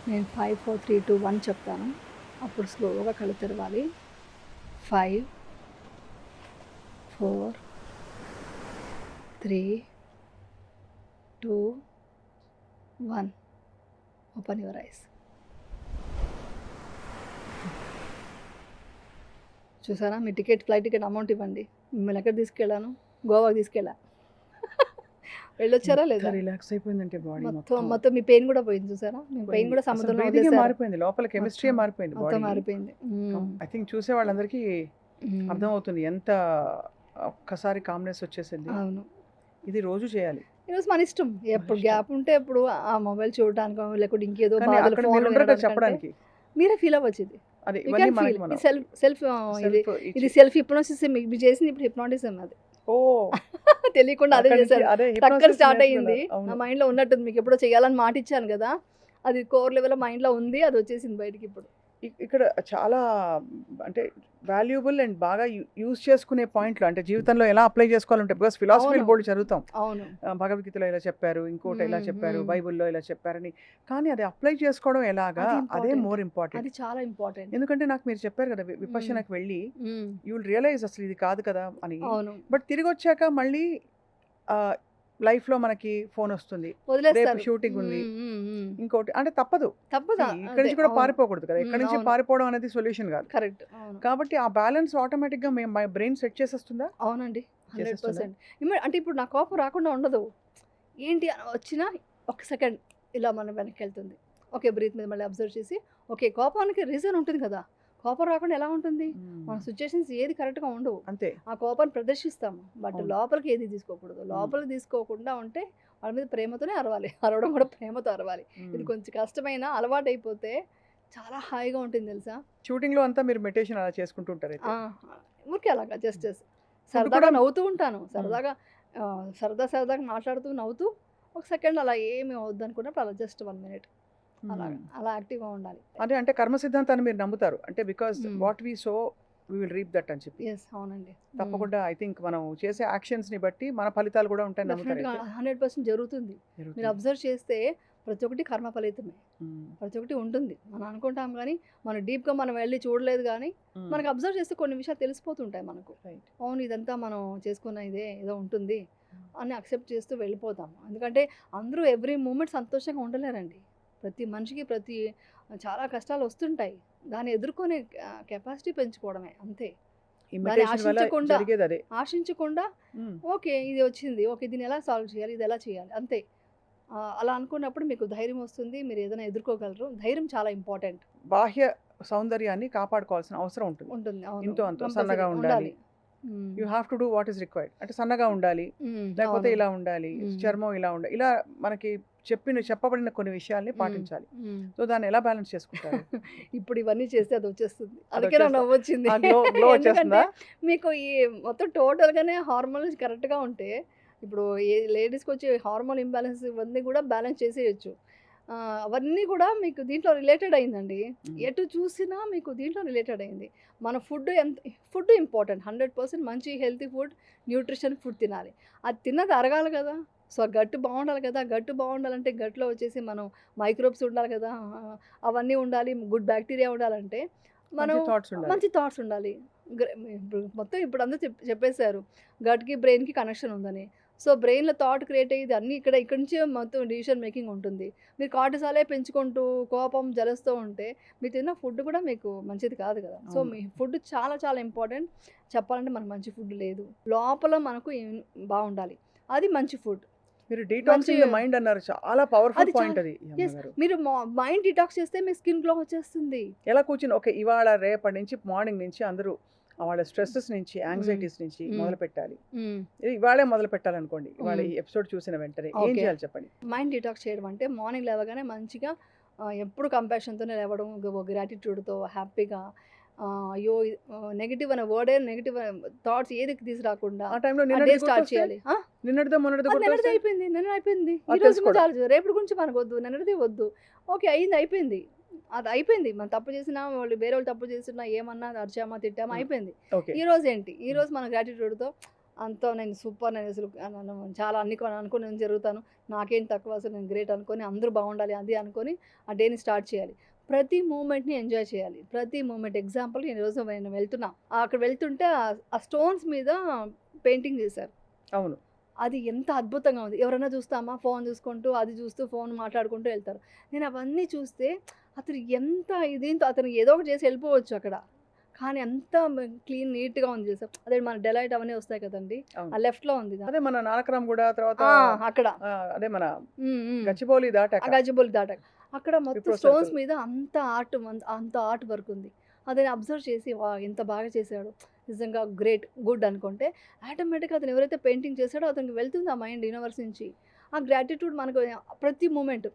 B: నేను 5 4 3 2 1 చెప్తాను. అప్పుడు స్లోగా కళ్ళు తెరవాలి. 5 4 3 2 1 ఓపెన్ యువర్ ఐస్. చూసారా, మీ ఫ్లైట్ టికెట్ అమౌంట్ ఇవ్వండి. మిమ్మల్ని ఎక్కడ తీసుకెళ్ళాను? గోవాకి తీసుకెళ్ళా. వెళ్ళొచ్చారా లేదా?
A: రిలాక్స్ అయిపోయిందంటే బాడీ
B: మొత్తం మీ పెయిన్ కూడా పోయింది. చూసారా, మీ పెయిన్ కూడా సముద్రంలో
A: మారిపోయింది, లోపల కెమిస్ట్రీ మారిపోయింది,
B: మొత్తం మారిపోయింది.
A: ఐ థింక్ చూసే వాళ్ళందరికీ అర్థం అవుతుంది ఎంత ఒక్కసారి కామ్నెస్ వచ్చేసింది.
B: అవును,
A: ఇది రోజు చేయాలి.
B: ఈరోజు మన ఇష్టం, ఎప్పుడు గ్యాప్ ఉంటే ఎప్పుడు ఆ మొబైల్ చూడటానికో లేకపోతే ఇంకేదో
A: కానీ
B: బాధలు
A: అక్కడ
B: phone
A: మీరు ఉండరు కదా
B: వినడానికంటే
A: చెప్పడానికి.
B: మీరే ఫీల్ అవ్వచ్చు.
A: అది
B: You
A: ఇవన్నీ
B: can
A: మనకి
B: feel.
A: మనం
B: ఇది సెల్ఫ్ ఇది
A: self
B: ఇది సెల్ఫ్ హిప్నోసిస్. మీకు చేసింది ఇప్పుడు హిప్నాటిజం. అది
A: ఓ
B: తెలియకుండా అదే
A: అక్కడి నుంచి
B: చేశారు.
A: అదే
B: టక్కన
A: hypnosis
B: స్టార్ట్ అయ్యింది.
A: నేర్చుకున్నారు.
B: నా
A: అవును.
B: మైండ్ లో ఉన్నట్టుంది. మీకు ఎప్పుడో చేయాలని మాట ఇచ్చాను కదా, అది కోర్ లెవెల్ మైండ్ లో ఉంది. అది వచ్చేసింది బయటికి ఇప్పుడు.
A: ఇక్కడ చాలా అంటే వాల్యుబుల్ అండ్ బాగా యూజ్ చేసుకునే పాయింట్లు, అంటే జీవితంలో ఎలా అప్లై చేసుకోవాలంటే, బికాస్ ఫిలాసఫీ
B: అవును.
A: బోర్డు చదువుతాం,
B: అవును,
A: భగవద్గీతలో ఇలా చెప్పారు, ఇంకోటి ఇలా చెప్పారు,
B: మ్మ్.
A: బైబిల్లో ఇలా చెప్పారని, కానీ అది అప్లై చేసుకోవడం ఎలాగా,
B: అది
A: అదే
B: important.
A: More important.
B: అది చాలా ఇంపార్టెంట్.
A: ఎందుకంటే నాకు మీరు చెప్పారు కదా విపశ్యనకు వెళ్ళి యూ విల్ రియలైజ్ అసలు ఇది కాదు కదా అని,
B: అవును,
A: బట్ తిరిగి వచ్చాక మళ్ళీ లైఫ్లో మనకి ఫోన్ వస్తుంది, రేపు
B: వదిలేస్తారు.
A: షూటింగ్ ఉంది,
B: మ్మ్, మ్మ్.
A: ఇంకోటి, అంటే తప్పదు.
B: తప్పదా?
A: ఇక్కడి నుంచి కూడా పారిపోకూడదు కదా, ఇక్కడి నుంచి
B: అవును.
A: పారిపోవడం అనేది సొల్యూషన్ కాదు.
B: కరెక్ట్. అవును,
A: కాబట్టి ఆ బ్యాలెన్స్ ఆటోమేటిక్గా మా బ్రెయిన్ సెట్ చేసేస్తుందా.
B: అవునండి,
A: చేసేస్తుందా?
B: 100%. అంటే ఇప్పుడు నా కోపం రాకుండా ఉండదు. ఏంటి అని వచ్చినా ఒక సెకండ్ ఇలా మనం వెనక్కి వెళ్తుంది. ఓకే, బ్రీత్ మీద మళ్ళీ అబ్జర్వ్ చేసి, ఓకే, కోపానికి రీజన్ ఉంటుంది కదా, కోపం రాకుండా ఎలా ఉంటుంది? మన సిచ్యుయేషన్స్ ఏది కరెక్ట్గా ఉండవు.
A: అంతే.
B: ఆ కోపాన్ని ప్రదర్శిస్తాము, బట్
A: అవును.
B: లోపలికి ఏది తీసుకోకూడదు. లోపలికి తీసుకోకుండా ఉంటే వాళ్ళ మీద ప్రేమతోనే అరవాలి. అరవడం కూడా ప్రేమతో అరవాలి. ఇది కొంచెం కష్టమైన అలవాటు అయిపోతే చాలా హాయిగా ఉంటుంది తెలుసా.
A: షూటింగ్ లో అంతా మీరు మెడిటేషన్ అలా చేసుకుంటూ ఉంటారు అయితే?
B: ఊరికే అలాగా జస్ట్
A: కూడా
B: సరదాగా నవ్వుతూ ఉంటాను. సరదాగా మాట్లాడుతూ నవ్వుతూ ఒక సెకండ్ అలా ఏమి అవద్దు అనుకున్నప్పుడు అలా జస్ట్ 1 minute అలా యాక్టివ్గా ఉండాలి.
A: అదే, అంటే కర్మ సిద్ధాంతాన్ని మీరు నమ్ముతారు అంటే, because what we so we will reap that అని చెప్పి.
B: ఎస్, అవునండి,
A: తప్పకుండా ఐ థింక్ మనం చేసే యాక్షన్స్ ని బట్టి మన ఫలితాలు కూడా ఉంటాయి నమ్ముతారు
B: డెఫినెట్గా
A: అయితే?
B: 100% జరుగుతుంది. మీరు అబ్జర్వ్ చేస్తే ప్రతి ఒక్కటి కర్మ ఫలితమే. ప్రతి ఒక్కటి ఉంటుంది. మనం అనుకుంటాం కానీ మనం డీప్గా మనం వెళ్ళి చూడలేదు. కానీ మనకు అబ్జర్వ్ చేస్తే కొన్ని విషయాలు తెలిసిపోతుంటాయి మనకు. అవును, ఇదంతా మనం చేసుకున్న ఇదే ఏదో ఉంటుంది అని అక్సెప్ట్ చేస్తూ వెళ్ళిపోతాం. ఎందుకంటే అందరూ ఎవ్రీ మూమెంట్ సంతోషంగా ఉండలేరండి. ప్రతి మనిషికి చాలా కష్టాలు వస్తుంటాయి. దాన్ని ఎదుర్కొనే కెపాసిటీ పెంచుకోవడమే అంతే. దాన్ని ఆశించకుండా ఓకే, ఇది వచ్చింది, ఓకే, దీన్ని ఎలా సాల్వ్ చేయాలి, ఇది ఎలా చేయాలి, అంతే. అలా అనుకున్నప్పుడు మీకు ధైర్యం వస్తుంది, మీరు ఏదైనా ఎదుర్కోగలరు. ధైర్యం చాలా ఇంపార్టెంట్.
A: బాహ్య సౌందర్యాన్ని కాపాడుకోవాల్సిన అవసరం ఉంటుంది.
B: అవును,
A: ఇంతో అంతో
B: compulsory
A: సన్నగా ఉండాలి. You have to do what is required. అంటే సన్నగా ఉండాలి, లేకపోతే ఇలా ఉండాలి, చర్మం ఇలా ఉండాలి, ఇలా మనకి చెప్పబడిన కొన్ని విషయాల్ని పాటించాలి. సో దాన్ని ఎలా బ్యాలెన్స్ చేసుకుంటారు?
B: ఇప్పుడు ఇవన్నీ చేస్తే అది వచ్చేస్తుంది. అందుకే నాకు నవ్వొచ్చింది.
A: వచ్చేస్తుందా?
B: మీకు ఈ మొత్తం టోటల్గానే హార్మోన్స్ కరెక్ట్గా ఉంటే, ఇప్పుడు ఏ లేడీస్కి వచ్చే హార్మోన్ ఇంబ్యాలెన్స్ ఇవన్నీ కూడా బ్యాలెన్స్ చేసేయచ్చు. అవన్నీ కూడా మీకు దీంట్లో రిలేటెడ్ అయిందండి. ఎటు చూసినా మీకు దీంట్లో రిలేటెడ్ అయింది. మన ఫుడ్ ఇంపార్టెంట్. 100% మంచి హెల్తీ ఫుడ్, న్యూట్రిషన్ ఫుడ్ తినాలి. అది తిన్నది అరగాలి కదా. సో ఆ గట్టు బాగుండాలి కదా. గట్టు బాగుండాలంటే గట్టులో వచ్చేసి మనం మైక్రోబ్స్ ఉండాలి కదా, అవన్నీ ఉండాలి. గుడ్ బ్యాక్టీరియా ఉండాలంటే మనం మంచి థాట్స్ ఉండాలి. మొత్తం ఇప్పుడు అందరూ చెప్పేశారు గట్కి బ్రెయిన్కి కనెక్షన్ ఉందని. సో బ్రెయిన్లో థాట్ క్రియేట్ అయ్యేది అన్నీ ఇక్కడి నుంచే మొత్తం డిసిషన్ మేకింగ్ ఉంటుంది. మీరు కార్టిసాలే పెంచుకుంటూ కోపం జలస్తో ఉంటే మీరు తిన్న ఫుడ్ కూడా మీకు మంచిది కాదు కదా. సో మీ ఫుడ్ చాలా చాలా ఇంపార్టెంట్. చెప్పాలంటే మనకు మంచి ఫుడ్ లేదు. లోపల మనకు బాగుండాలి, అది మంచి ఫుడ్.
A: మీరు డీటాక్సింగ్ ద మైండ్ అన్నారు, చాలా పవర్ఫుల్ పాయింట్ అది.
B: మీరు మైండ్ డిటాక్స్ చేస్తే మీ స్కిన్ గ్లో వచ్చేస్తుంది.
A: ఎలా కూర్చుని ఓకే ఇవాళ రేపటి నుంచి మార్నింగ్ నుంచి అందరూ వాళ్ళ స్ట్రెస్సెస్ నుంచి, యాంగ్జైటీస్ నుంచి మొదలు పెట్టాలి, ఇవాళే మొదలు పెట్టాలనుకోండి, ఇవాళ ఈ ఎపిసోడ్ చూసిన వెంటనే ఏం చేయాలి చెప్పండి?
B: మైండ్ డిటాక్స్ చేయడం అంటే మార్నింగ్ లేవగానే మంచిగా ఎప్పుడు కంపాషన్తోనే లేవడం, గ్రాటిట్యూడ్తో హ్యాపీగా, అయ్యో నెగిటివ్ అనే వర్డే, నెగిటివ్ థాట్స్ ఏది తీసుకురాకుండా
A: ఆ టైంలో
B: స్టార్ట్ చేయాలి. నిన్నటిది అయిపోయింది, ఈ రోజు చాలు, రేపటి గురించి మనకు వద్దు, నిన్నటిది వద్దు. ఓకే, అయిపోయింది, అది అయిపోయింది. మనం తప్పు చేసినా, వేరే వాళ్ళు తప్పు చేసినా, ఏమన్నా అరిచామా తిట్టామా అయిపోయింది. ఈ రోజు ఏంటి, ఈ రోజు మన గ్రాటిట్యూడ్తో అంతా నేను సూపర్, నేను అసలు చాలా అనుకుని నేను జరుగుతాను, నాకేం తక్కువ, అసలు నేను గ్రేట్ అనుకొని అందరూ బాగుండాలి అది అనుకొని ఆ డేని స్టార్ట్ చేయాలి. ప్రతి మూమెంట్ని ఎంజాయ్ చేయాలి. ప్రతి మూమెంట్ ఎగ్జాంపుల్ ఈరోజు నేను వెళ్తున్నా, అక్కడ వెళ్తుంటే ఆ స్టోన్స్ మీద పెయింటింగ్ చేశారు.
A: అవును.
B: అది ఎంత అద్భుతంగా ఉంది. ఎవరైనా చూస్తామా ఫోన్ చూసుకుంటూ, అది చూస్తూ ఫోన్ మాట్లాడుకుంటూ వెళ్తారు. నేను అవన్నీ చూస్తే అతను ఎంత దీంతో అతను ఏదో ఒకటి చేసి వెళ్ళిపోవచ్చు అక్కడ. కానీ అంత క్లీన్ నీట్‌గా ఉంది చేసాం. అదే మన డెలైట్ అవన్నీ వస్తాయి కదండీ!
A: అవును.
B: ఆ లెఫ్ట్‌లో ఉంది.
A: అదే మన నానక్రామ్ గూడ తర్వాత
B: అక్కడ.
A: అదే మన
B: హ్మ్.
A: గచ్చిబౌలి
B: ఆ
A: దాటాక
B: గజిబౌలి దాటాక. అక్కడ మొత్తం
A: విప్రో
B: స్టోన్స్
A: సర్కిల్.
B: మీద అంత ఆర్ట్ వర్క్ ఉంది. అదని అబ్జర్వ్ చేసి ఎంత బాగా చేశాడు. నిజంగా గ్రేట్, గుడ్ అనుకుంటే ఆటోమేటిక్‌గా అతను ఎవరైతే పెయింటింగ్ చేసాడో అతనికి వెళ్తుంది ఆ మైండ్ యూనివర్స్ నుంచి. ఆ గ్రాటిట్యూడ్ మనకు ప్రతి మూమెంట్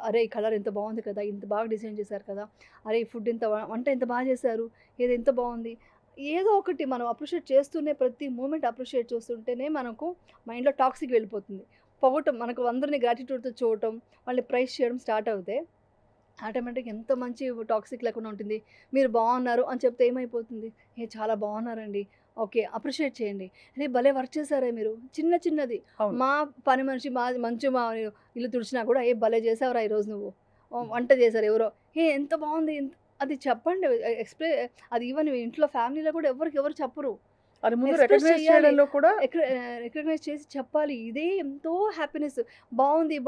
B: అరే! ఈ కలర్ ఎంత బాగుంది కదా! ఇంత బాగా డిజైన్ చేశారు కదా! అరే! ఈ ఫుడ్ వంట ఎంత బాగా చేశారు. ఇది ఎంత బాగుంది. ఏదో ఒకటి మనం అప్రిషియేట్ చేస్తూనే ప్రతి మూమెంట్ అప్రిషియేట్ చేస్తుంటేనే మనకు మైండ్‌లో టాక్సిక్ వెళ్ళిపోతుంది. పొగటం మనకు అందరిని గ్రాటిట్యూడ్‌తో చూడటం, వాళ్ళని ప్రైజ్ చేయడం స్టార్ట్ అవుతే ఆటోమేటిక్‌గా ఎంత మంచి టాక్సిక్ లేకుండా ఉంటుంది. మీరు బాగున్నారు అని చెప్తే ఏమైపోతుంది? చాలా బాగున్నారండి. ఓకే. అప్రిషియేట్ చేయండి. "అరే! భలే వర్క్ చేశారే మీరు." చిన్నది
A: అవును.
B: మా పని మనిషి మా ఇల్లు తుడిచినా కూడా, "ఏ భలే చేసావురా ఈరోజు నువ్వు." వంట చేశారు ఎవరో, ఎంత బాగుంది." అది చెప్పండి. అది ఈవెన్ ఇంట్లో ఫ్యామిలీలో కూడా ఎవరు చెప్పరు.
A: అది ముందు
B: ఎక్స్‌ప్రెస్
A: రికగ్నైజ్
B: చేయాలి.
A: చేయడంలో కూడా
B: రికగ్నైజ్ చేసి చెప్పాలి. ఇదే ఎంతో హ్యాపీనెస్. బావుంది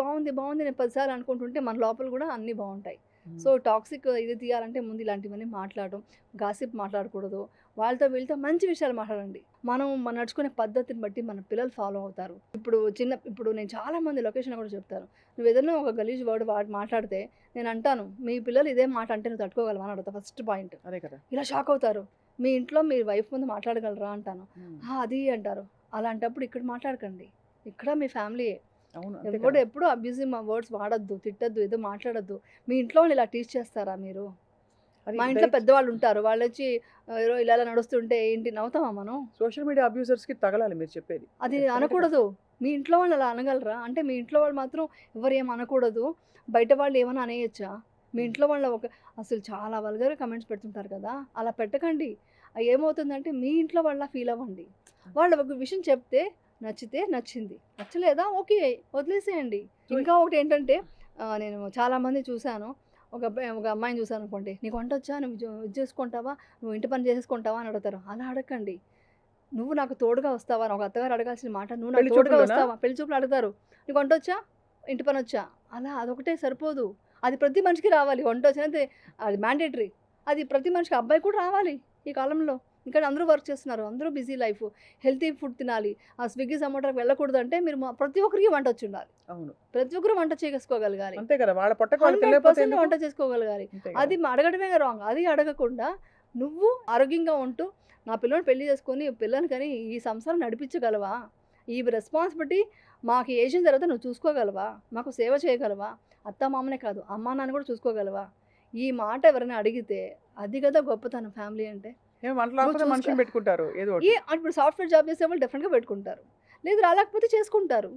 B: నేను 10 సార్లు అనుకుంటుంటే మన లోపల గూడా అన్నీ బావుంటాయి. సో, టాక్సిక్ ఇది తీయాలంటే ముందు ఇలాంటివన్నీ మాట్లాడడం, గాసిప్ మాట్లాడకూడదు. వాళ్ళతో వీళ్ళతో మంచి విషయాలు మాట్లాడండి. మనం నడుచుకునే పద్ధతిని బట్టి మన పిల్లలు ఫాలో అవుతారు. ఇప్పుడు నేను చాలా మంది లొకేషన్‌లో కూడా చెప్తాను. నువ్వేదైనా ఒక గలీజ్ వర్డ్ మాట్లాడితే నేనంటాను, "మీ పిల్లలు ఇదే మాట అంటే నువ్వు తట్టుకోగలవా?" అని అడుగుతా ఫస్ట్ పాయింట్.
A: అదే కదా!
B: ఇలా షాక్ అవుతారు. "మీ ఇంట్లో మీ వైఫ్ ముందు మాట్లాడగలరా?" అంటాను.
A: హ్మ్.
B: అది అంటారు. అలాంటప్పుడు ఇక్కడ మాట్లాడకండి. ఇక్కడ మీ ఫ్యామిలీయే.
A: అవును. అంతే కదా!
B: ఎప్పుడు అబ్యూజివ్ వర్డ్స్ వాడొద్దు, తిట్టొద్దు, ఏదో మాట్లాడొద్దు. మీ ఇంట్లో వాళ్ళని ఇలా టీచ్ చేస్తారా మీరు?
A: అది
B: మా ఇంట్లో పెద్దవాళ్ళుంటారు. వాళ్ళొచ్చి ఇలా నడుస్తుంటే ఏంటి నవ్వుతామా మనం?
A: సోషల్ మీడియా అబ్యూజర్స్‌కి తగలాలి మీరు చెప్పేది.
B: అది
A: డెఫినిట్‌గా.
B: అనకూడదు. మీ ఇంట్లో వాళ్ళు అలా అనగలరా? అంటే మీ ఇంట్లో వాళ్ళు మాత్రం ఎవరేం అనకూడదు. బయట వాళ్ళు ఏమన్నా అనేయొచ్చా? మీ
A: హ్మ్.
B: ఇంట్లో వాళ్ళ అసలు చాలా వల్గర్‌గా కామెంట్స్ పెడుతుంటారు కదా! అలా పెట్టకండి. ఏమవుతుందంటే మీ ఇంట్లో వాళ్ళలా ఫీల్ అవ్వండి. వాళ్ళు ఒక విషయం చెప్తే నచ్చితే నచ్చింది. నచ్చలేదా ఓకే. వదిలేసేయండి.
A: సో
B: ఇంకా ఒకటేంటంటే నేను చాలామంది చూసాను. ఒక అమ్మాయిని చూసాననుకోండి. "నీకు వంటొచ్చా? నువ్వు ఇది చేసుకుంటావా? నువ్వు ఇంటి పని చేసేసుకుంటావా?" అని అడుగుతారు. అలా అడగకండి. "నువ్వు నాకు తోడుగా వస్తావా?" అని ఒక అత్తగారు అడగాల్సిన మాట, "నువ్వు నాకు
A: పెళ్లి
B: తోడుగా
A: చూపుల్లోనా?
B: వస్తావా?" పెళ్లి చూపులు అడుగుతారు. "నీకు వంటొచ్చా? ఇంటి పనొచ్చా?" అలా అదొకటే సరిపోదు. అది ప్రతి మనిషికి రావాలి. వంటొచ్చినంతే అది మ్యాండేటరీ. అది ప్రతి మనిషికి అబ్బాయి కూడా రావాలి ఈ కాలంలో. ఎందుకంటే అందరూ వర్క్ చేస్తున్నారు. అందరూ బిజీ లైఫ్. హెల్తీ ఫుడ్ తినాలి. ఆ స్విగ్గీ, జొమాటోకి వెళ్ళకూడదంటే మీరు ప్రతి ఒక్కరికి వంటొచ్చుండాలి.
A: అవును.
B: ప్రతి ఒక్కరు వంట చేసుకోగలగాలి.
A: అంతే కదా! వాళ్ళ పొట్టకి వాళ్ళు తినలేకపోతే
B: 100%
A: ఎందుకు?
B: వంట చేసుకోగలగాలి.
A: అంతే
B: అది
A: కదా!
B: అడగడమే రాంగ్. అది అడగకుండా నువ్వు ఆరోగ్యంగా ఉంటూ, నా పిల్లోడిని పెళ్లి చేసుకొని పిల్లని కని ఈ సంసారం నడిపించగలవా? ఈ రెస్పాన్సిబిలిటీ మాకు ఏసిన తర్వాత నువ్వు చూసుకోగలవా? మాకు సేవ చేయగలవా? అత్తామామనే కాదు, అమ్మా నాన్న కూడా చూసుకోగలవా? ఈ మాట ఎవరైనా అడిగితే అది కదా గొప్పతనం ఫ్యామిలీ అంటే.
A: ఏం వంట
B: నువ్వు
A: రాకపోతే
B: చూసుకో
A: మనిషిని పెట్టుకుంటారు ఏదో ఒకటి.
B: ఇప్పుడు సాఫ్ట్‌వేర్ జాబ్ చేసేవాళ్ళు డెఫినిట్‌గా పెట్టుకుంటారు. లేదు రాలేకపోతే చేసుకుంటారు.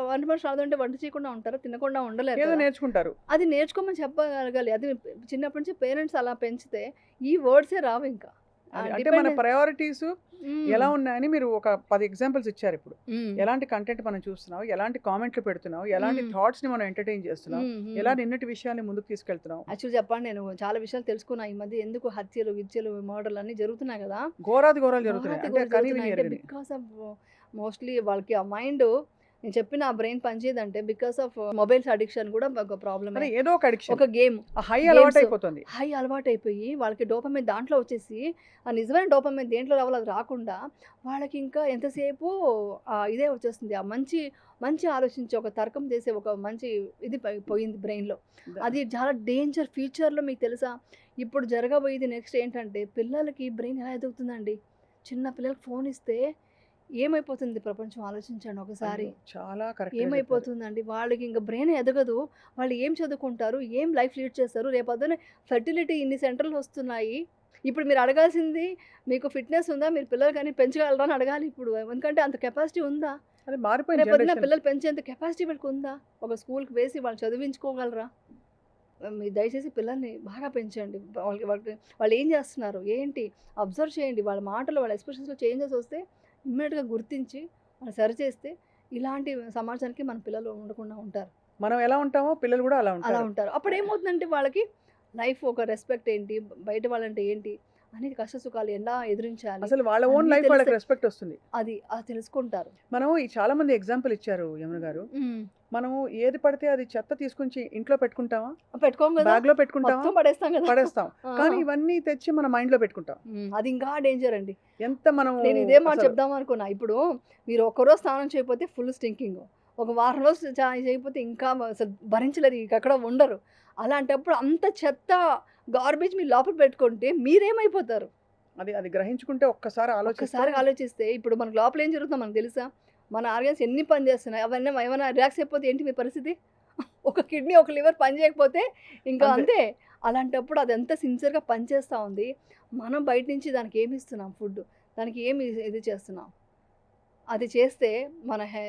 B: వంట మనిషి రాదంటే వంట చేయకుండా ఉంటారా? తినకుండా ఉండలేరు
A: ఏదో
B: కదా!
A: నేర్చుకుంటారు.
B: అది నేర్చుకోమని చెప్పగలగాలి. అది చిన్నప్పటి నుంచి పేరెంట్స్ అలా పెంచితే ఈ వర్డ్సే రావింకా.
A: అది అంటే మన
B: డిపెండెన్స్.
A: ప్రయారిటీస్
B: హ్మ్.
A: ఎలా ఉన్నాయని మీరు ఒక 10 ఎగ్జాంపుల్స్ ఇచ్చారిప్పుడు.
B: హ్మ్.
A: ఎలాంటి కంటెంట్ మనం చూస్తున్నాం, ఎలాంటి కామెంట్లు పెడుతున్నాం, ఎలాంటి
B: హ్మ్.
A: థాట్స్‌ని మనం ఎంటర్‌టైన్ చేస్తున్నాం, ఎలా
B: హ్మ్.
A: నిన్నటి విషయాన్ని ముందుకు తీసుకెళ్తున్నాం.
B: యాక్చువల్లీ చెప్పండి నేను చాలా విషయాలు తెలుసుకున్నా ఈ మధ్య. ఎందుకు హత్యలు, గిత్యలు, మర్డర్‌లు అన్నీ జరుగుతున్నాయి కదా!
A: ఘోరాతి ఘోరాలు జరుగుతున్నాయి.
B: ఘోరాతి
A: అంటే
B: ఘోరాలు
A: కని విని
B: జరుగుతున్నాయి. అంటే
A: ఎరుగని.
B: బికాస్ ఆఫ్ మోస్ట్‌లీ వాళ్ళకి ఆ మైండ్, నేను చెప్పిన ఆ బ్రెయిన్ పనిచేయదంటే బికాస్ ఆఫ్ మొబైల్స్ అడిక్షన్ కూడా ఒక ప్రాబ్లమే.
A: అదే ఏదో ఒక అడిక్షన్.
B: ఒక గేమ్.
A: ఆ హై
B: గేమ్స్
A: అలవాటైపోతుంది.
B: హై అలవాటైపోయి వాళ్ళకి డోపమైన్ దాంట్లో వచ్చేసి ఆ నిజమైన డోపమైన్ దేంట్లో రావాలో అది రాకుండా వాళ్ళకి ఇంకా ఎంతసేపు ఇదే వచ్చేస్తుంది. ఆ మంచి ఆలోచించే ఒక తర్కం చేసే ఒక మంచి ఇది పోయింది బ్రెయిన్‌లో.
A: ద
B: అది చాలా డేంజర్ ఫ్యూచర్‌లో మీకు తెలుసా? ఇప్పుడు జరగబోయేది నెక్స్ట్ ఏంటంటే పిల్లలకి బ్రెయిన్ ఎలా ఎదుగుతుందండి. చిన్న పిల్లలకి ఫోన్ ఇస్తే ఏమైపోతుంది ప్రపంచం ఆలోచించండి ఒకసారి.
A: అయ్యో! చాలా కరెక్ట్‌గా చెప్పారు.
B: ఏమైపోతుందండి. వాళ్ళకి ఇంక బ్రెయిన్ ఎదగదు. వాళ్ళు ఏం చదువుకుంటారు? ఏం లైఫ్ లీడ్ చేస్తారు? రేపొద్దున ఫెర్టిలిటీ ఇన్ని సెంటర్‌లొస్తున్నాయి. ఇప్పుడు మీరు అడగాల్సింది, మీకు ఫిట్‌నెస్ ఉందా? మీరు పిల్లలు గాని పెంచగలరా అని అడగాలి ఇప్పుడు. ఎందుకంటే అంత కెపాసిటీ ఉందా?
A: అది మారిపోయింది
B: రేపొద్దున
A: జనరేషన్.
B: పిల్లలు పెంచేంత కెపాసిటీ వీళ్ళకుందా? ఒక స్కూల్‌కి వేసి వాళ్ళు చదివించుకోగలరా? మీరు దయచేసి పిల్లల్ని బాగా పెంచండి. వాళ్ళకి వాళ్ళకి వాళ్ళేం చేస్తున్నారు? ఏంటి? అబ్జర్వ్ చేయండి. వాళ్ళ మాటలు, వాళ్ళ ఎక్స్‌ప్రెషన్స్‌లో చేంజెస్ వస్తే ఇమ్మీడియట్గా గుర్తించి వాళ్ళు సరిచేస్తే ఇలాంటి సమాజానికి మన పిల్లలు ఉండకుండా ఉంటారు.
A: మనం ఎలా ఉంటామో పిల్లలు కూడా అలా
B: అలా
A: ఉంటారు.
B: ఉంటారు. అప్పుడు ఏమవుతుందంటే వాళ్ళకి లైఫ్ ఒక రెస్పెక్ట్ ఏంటి, బయట వాళ్ళంటే ఏంటి అనేది కష్ట సుఖాలు ఎలా ఎదిరించాలి
A: అసలు వాళ్ళ ఓన్
B: అన్నీ
A: లైఫ్ వాళ్ళకి
B: తెలిస్తే
A: రెస్పెక్ట్ వస్తుంది.
B: అది తెలుసుకుంటారు.
A: మనం ఈ చాలా మంది ఎగ్జాంపుల్ ఇచ్చారు యమున గారు.
B: హ్మ్.
A: మనం ఏది పడితే అది చెత్త తీసుకొచ్చి ఇంట్లో పెట్టుకుంటామా?
B: పెట్టుకోము కదా!
A: బ్యాగ్‌లో పెట్టుకుంటామా?
B: మొత్తం పడేస్తాం కదా!
A: పడేస్తాం.
B: ఆ!
A: కానీ ఇవన్నీ తెచ్చి మన మైండ్‌లో పెట్టుకుంటాం.
B: అది ఇంకా డేంజర్ అండి.
A: ఎంత మనం
B: నేను ఇదే మాట
A: అసలు
B: చెప్దాం అనుకున్నా. ఇప్పుడు మీరు ఒక్కరోజు స్నానం చేయకపోతే ఫుల్ స్టింకింగ్. ఒక వారం రోజులు చేయకపోతే ఇంకా అసలు భరించలేరు. ఇంకెక్కడ ఉండరు. అలాంటప్పుడు అంత చెత్త గార్బేజ్ మీరు లోపల పెట్టుకుంటే మీరేమైపోతారు?
A: అది గ్రహించుకుంటే ఒక్కసారి ఆలోచిస్తే
B: ఒక్కసారి ఆలోచిస్తే ఇప్పుడు మనకు లోపల ఏం జరుగుతుందో మనకు తెలుసా? మన ఆర్గాన్స్ ఎన్ని పని చేస్తున్నాయి. అవన్నీ ఏమైనా రిలాక్స్ అయిపోతే ఏంటి మీ పరిస్థితి? ఒక కిడ్నీ, ఒక లివర్ పని చేయకపోతే ఇంకా
A: అంతే.
B: అంతే. అలాంటప్పుడు అదంతా సిన్సియర్‌గా పనిచేస్తా ఉంది. మనం బయట నుంచి దానికి ఏమి ఇస్తున్నాం ఫుడ్? దానికి ఏమి ఇది చేస్తున్నాం? అది చేస్తే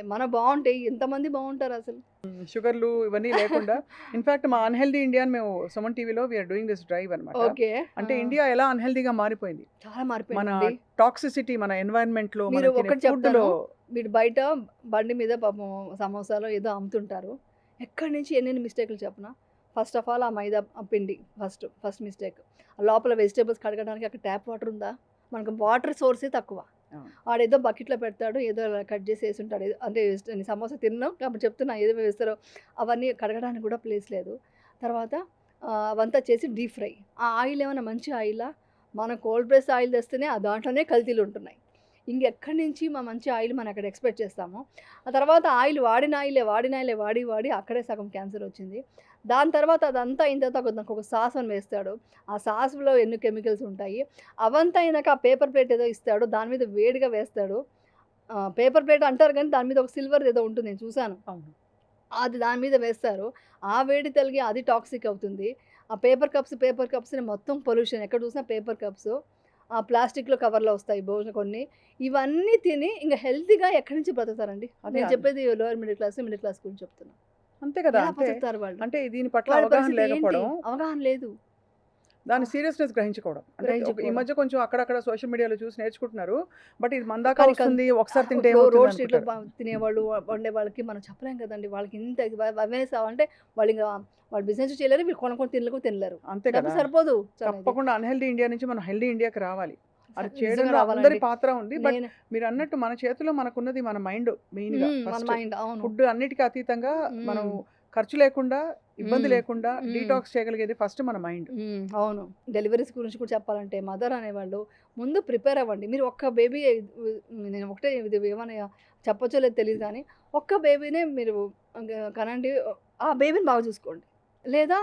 B: మన బావుంటే ఎంతమంది బావుంటారు అసలు.
A: షుగర్‌లు ఇవన్నీ లేకుండా ఇన్‌ఫాక్ట్ మా అన్‌హెల్తీ ఇండియా అని మేము సుమన్ టీవీలో we are doing this drive అన్నమాట.
B: ఓకే.
A: అంటే ఇండియా ఎలా అన్‌హెల్తీగా మారిపోయింది.
B: చాలా
A: మన
B: మారిపోయిందండి.
A: టాక్సిసిటీ మన ఎన్వైరన్మెంట్‌లో
B: మీరు
A: మనం తినే
B: ఒకటి చెప్తాను.
A: ఫుడ్‌లో
B: మీరు బయట బండి మీద పాపం సమోసాలో ఏదో అమ్ముతుంటారు. ఎక్కడి నుంచి ఎన్నెన్ని మిస్టేక్‌లు చెప్పనా? ఫస్ట్ ఆఫ్ ఆల్ ఆ మైదా పిండి ఫస్ట్ మిస్టేక్. లోపల వెజిటబుల్స్ కడగడానికి అక్కడ ట్యాప్ వాటర్ ఉందా? మనకు వాటర్ సోర్సే తక్కువ.
A: అవును.
B: ఆడేదో బకెట్‌లో పెడతాడు. ఏదో అలా కట్ చేసి ఏసుంటాడు. అంటే సమోసా తిన్నాం కాబట్టి చెప్తున్నా ఏవేవి వేస్తారో అవన్నీ కడగడానికి కూడా ప్లేస్ లేదు. తర్వాత అవంతా చేసి డీప్ ఫ్రై. ఆ ఆయిల్ ఏమైనా మంచి ఆయిలా? మనం కోల్డ్ ప్రెస్ ఆయిల్ తెస్తేనే దాంట్లోనే కల్తీలు ఉంటున్నాయి. ఇంకెక్కడి నుంచి మంచి ఆయిల్ మనం అక్కడ ఎక్స్‌పెక్ట్ చేస్తాము. ఆ తర్వాత ఆయిల్ వాడిన ఆయిలే వాడి అక్కడే సగం క్యాన్సర్ వచ్చింది. దాని తర్వాత అదంతా అయిన తర్వాత దానికొక సాస్ అని వేస్తాడు. ఆ సాస్‌లో ఎన్ని కెమికల్స్ ఉంటాయి. అవంతా అయినాక ఆ పేపర్ ప్లేట్ ఏదో ఇస్తాడు. దాని మీద వేడిగా వేస్తాడు. పేపర్ ప్లేట్ అంటారు కానీ దాని మీద ఒక సిల్వర్‌ది ఏదో ఉంటుంది నేను చూసాను.
A: అవును.
B: అది దాని మీద వేస్తారు. ఆ వేడి తలిగి అది టాక్సిక్ అవుతుంది. ఆ పేపర్ కప్స్‌ని మొత్తం పొల్యూషన్ ఎక్కడ చూసినా పేపర్ కప్స్. ఆ ప్లాస్టిక్‌లో కవర్‌లో వస్తాయి భోజనం కొన్ని. ఇవన్నీ తిని ఇంక హెల్తీగా ఎక్కడి నుంచి బ్రతుకుతారండి?
A: అదే
B: నేను చెప్పేది లోయర్ మిడిల్ క్లాస్ గురించి చెప్తున్నా.
A: అంతే కదా!
B: ఎలా
A: అంతే.
B: బతుకుతారు వాళ్ళు?
A: అంటే దీని పట్ల
B: వాళ్ళ
A: అవగాహన
B: పరిస్థితి ఏంటి?
A: లేకపోవడం,
B: అవగాహన లేదు.
A: దాని
B: ఆ!
A: సీరియస్‌నెస్ గ్రహించుకోవడం. అంటే ఈ
B: గ్రహించుకోవడం.
A: మధ్య కొంచెం అక్కడక్కడ సోషల్ మీడియాలో చూసి నేర్చుకుంటున్నారు. బట్ ఇది మన దాకా
B: కానీ
A: వస్తుంది. ఒకసారి తింటే
B: ఇప్పుడు
A: ఏమవుతుంది
B: రోడ్ స్ట్రీట్‌లో
A: అనుకుంటారు.
B: తినేవాళ్ళు, వండే వాళ్ళకి మనం చెప్పలేం కదండీ! వాళ్ళకి ఇంత అవేర్‌నెస్ అంటే వాళ్ళింక వాళ్ళు బిజినెస్ చేయలేరు. వీళ్ళు కొనుక్కొని తినలేరు.
A: అంతే
B: డబ్బు
A: కదా!
B: సరిపోదు. అనేది.
A: తప్పకుండా అన్‌హెల్తీ ఇండియా నుంచి మనం హెల్తీ ఇండియాకి రావాలి. అది
B: నిజంగా
A: చేయడంలో అందరి
B: రావాలండి.
A: పాత్ర ఉంది. బట్
B: నేను
A: మీరన్నట్టు మన చేతిలో మనకున్నది మన మైండ్ మెయిన్‌గా
B: మన
A: ఫస్ట్.
B: మైండ్ అవును.
A: ఫుడ్ అన్నిటికి అతీతంగా మనం
B: హ్మ్.
A: ఖర్చు లేకుండా, ఇబ్బంది
B: హ్మ్.
A: లేకుండా
B: హ్మ్.
A: డీటాక్స్ చేయగలిగేది ఫస్ట్ మన మైండ్.
B: అవును. డెలివరీస్ గురించి కూడా చెప్పాలంటే మదర్ అనేవాళ్ళు ముందు ప్రిపేర్ అవ్వండి. మీరు ఒక్క బేబీ నేను ఒకటే ఇది ఏమన్నా చెప్పొచ్చో లేదో తెలీదు కానీ, ఒక్క బేబీనే మీరు కనండి. ఆ బేబీని బాగా చూసుకోండి. లేదా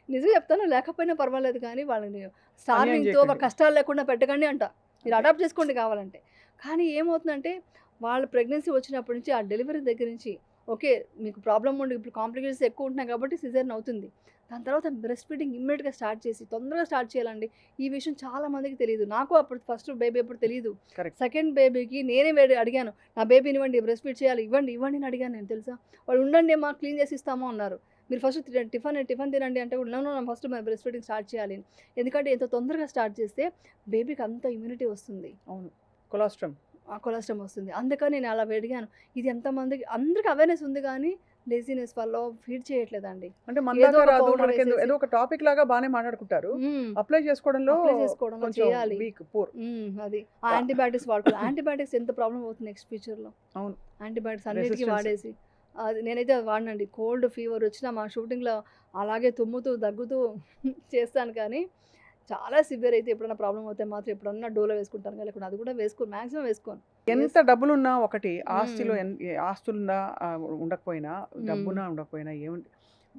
B: నిజం చెప్తాను లేకపోయినా పర్వాలేదు కానీ వాళ్ళని
A: అన్యాయం
B: స్టార్వింగ్‌తో
A: చేయకండి.
B: కష్టాలు లేకుండా పెట్టకండి అంట. మీరు
A: అంతే.
B: అడాప్ట్ చేసుకోండి కావాలంటే. కానీ ఏమవుతుందంటే వాళ్ళు ప్రెగ్నెన్సీ వచ్చినప్పటి నుంచి ఆ డెలివరీ దగ్గర నుంచి ఓకే. మీకు ప్రాబ్లమ్ ఉండి ఇప్పుడు కాంప్లికేషన్స్ ఎక్కువ ఉంటున్నాయి కాబట్టి సిజేరియన్ అవుతుంది. దాని తర్వాత బ్రెస్ట్ ఫీడింగ్ ఇమ్మీడియేట్‌గా స్టార్ట్ చేసి తొందరగా స్టార్ట్ చేయాలండి. ఈ విషయం చాలా మందికి తెలీదు. నాకు అప్పుడు ఫస్ట్ బేబీ అప్పుడు తెలీదు.
A: కరెక్ట్.
B: సెకండ్ బేబీకి నేనే అడిగాను. నా బేబీని ఇవ్వండి బ్రెస్ట్ ఫీడ్ చేయాలి. ఇవ్వండి అని అడిగాను నేను తెలుసా? వాళ్ళు ఉండండి అమ్మా క్లీన్ చేసి ఇస్తాము అన్నారు. మీరు ఫస్ట్ టిఫిన్ తినండి అంటే కూడా no first breastfeeding start చేయాలి. ఎందుకంటే ఎంత తొందరగా స్టార్ట్ చేస్తే బేబీకి అంత ఇమ్యూనిటీ వస్తుంది.
A: అవును. కొలాస్ట్రమ్.
B: కొలెస్ట్రాల్ వస్తుంది. అందుకని నేను అలా అడిగాను. ఇది ఎంతమందికి అందరికి అవేర్‌నెస్ ఉంది గానీ లేజీనెస్ వల్ల ఫీడ్ చేయట్లేదండి.
A: అంటే మన
B: ఏదో
A: దాకా
B: ఒక
A: రాదు.
B: పౌడర్
A: మనకేదో
B: వేసేసి
A: ఏదో ఒక టాపిక్ లాగా బానే మాట్లాడుకుంటారు.
B: హ్మ్.
A: అప్లై చేసుకోవడంలో
B: అప్లై చేసుకోవడంలో
A: కొంచెం
B: చేయాలి.
A: పూర్.
B: అది. ఆ
A: కా
B: యాంటీబయాటిక్స్ వాడుకోవాలి. యాంటీబయాటిక్స్ ఎంత ప్రాబ్లమ్ అవుతుంది నెక్స్ట్ ఫ్యూచర్‌లో.
A: అవును.
B: యాంటీబయాటిక్స్ అన్నిటికి
A: రెసిస్టెన్స్.
B: వాడేసి. అది నేనైతే అది వాడనండి. కోల్డ్ ఫీవర్ వచ్చినా మా షూటింగ్‌లో అలాగే తుమ్ముతూ, దగ్గుతూ చేస్తాను కానీ చాలా సివియర్ అయితే ఎప్పుడైనా ప్రాబ్లమ్ అవుతే మాత్రం ఎప్పుడన్నా డోలో వేసుకుంటాను. లేకుంటే అది కూడా మాక్సిమం వేసుకోను.
A: ఎంత డబ్బులున్నా ఒకటి ఆస్తిలో
B: హ్మ్.
A: ఆస్తులున్నా ఉండకపోయినా,
B: హ్మ్.
A: డబ్బున్నా ఉండకపోయినా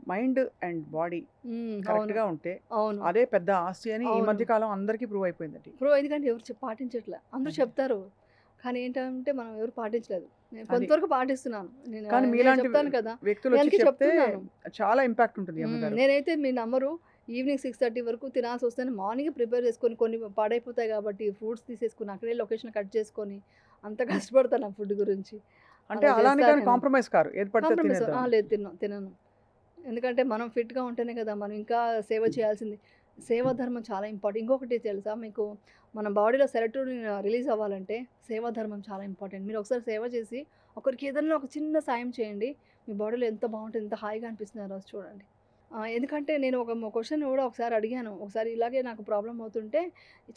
A: మైండ్ అండ్ బాడీ
B: అవును.
A: కరెక్ట్‌గా ఉంటే
B: అవును.
A: అదే పెద్ద ఆస్తి అని ఈ
B: అవును.
A: మధ్య కాలం అందరికీ ప్రూవ్ అయిపోయిందండి.
B: ఎందుకంటే ఎవరు పాటించట్లే. అందరూ
A: అదే.
B: చెప్తారు. కానీ ఏంటంటే మనం ఎవరు పాటించలేదు. నేను
A: అది.
B: కొంతవరకు పాటిస్తున్నాను.
A: కానీ
B: నేను
A: మీలాంటి
B: చెప్తాను కదా!
A: వ్యక్తులొచ్చి
B: అందుకే
A: చెప్తే
B: చెప్తున్నాను.
A: చాలా ఇంపాక్ట్ ఉంటుంది అమ్మగారు.
B: నేనైతే మీరు నమ్మరు. ఈవినింగ్ 6:30 వరకు తినాల్సొస్తేనే మార్నింగే ప్రిపేర్ చేసుకొని కొన్ని పాడైపోతాయి కాబట్టి ఫ్రూట్స్ తీసేసుకొని అక్కడే లొకేషన్ కట్ చేసుకొని అంత కష్టపడతాను ఆ ఫుడ్ గురించి.
A: అంటే
B: అలా
A: అలానే
B: చేస్తా
A: కానీ
B: నేను.
A: Compromise car. ఏది పడితే అది
B: కాంప్రమైజ్
A: తినేద్దామని.
B: లేదు తినను. ఎందుకంటే మనం ఫిట్‌గా ఉంటేనే కదా! మనం ఇంకా సేవ చేయాల్సింది. సేవాధర్మం చాలా ఇంపార్టెంట్. ఇంకొకటి తెలుసా మీకు, మన బాడీలో సెరోటోనిన్ రిలీజ్ అవ్వాలంటే సేవాధర్మం చాలా ఇంపార్టెంట్. మీరు ఒకసారి సేవ చేసి ఒకరికి ఏదైనా ఒక చిన్న సాయం చేయండి, మీ బాడీలో ఎంత బాగుంటుంది, ఎంత హాయిగా అనిపిస్తుంది ఆ రోజు చూడండి. ఎందుకంటే నేను ఒక క్వశ్చన్ కూడా ఒకసారి అడిగాను. ఒకసారి ఇలాగే నాకు ప్రాబ్లమ్ అవుతుంటే,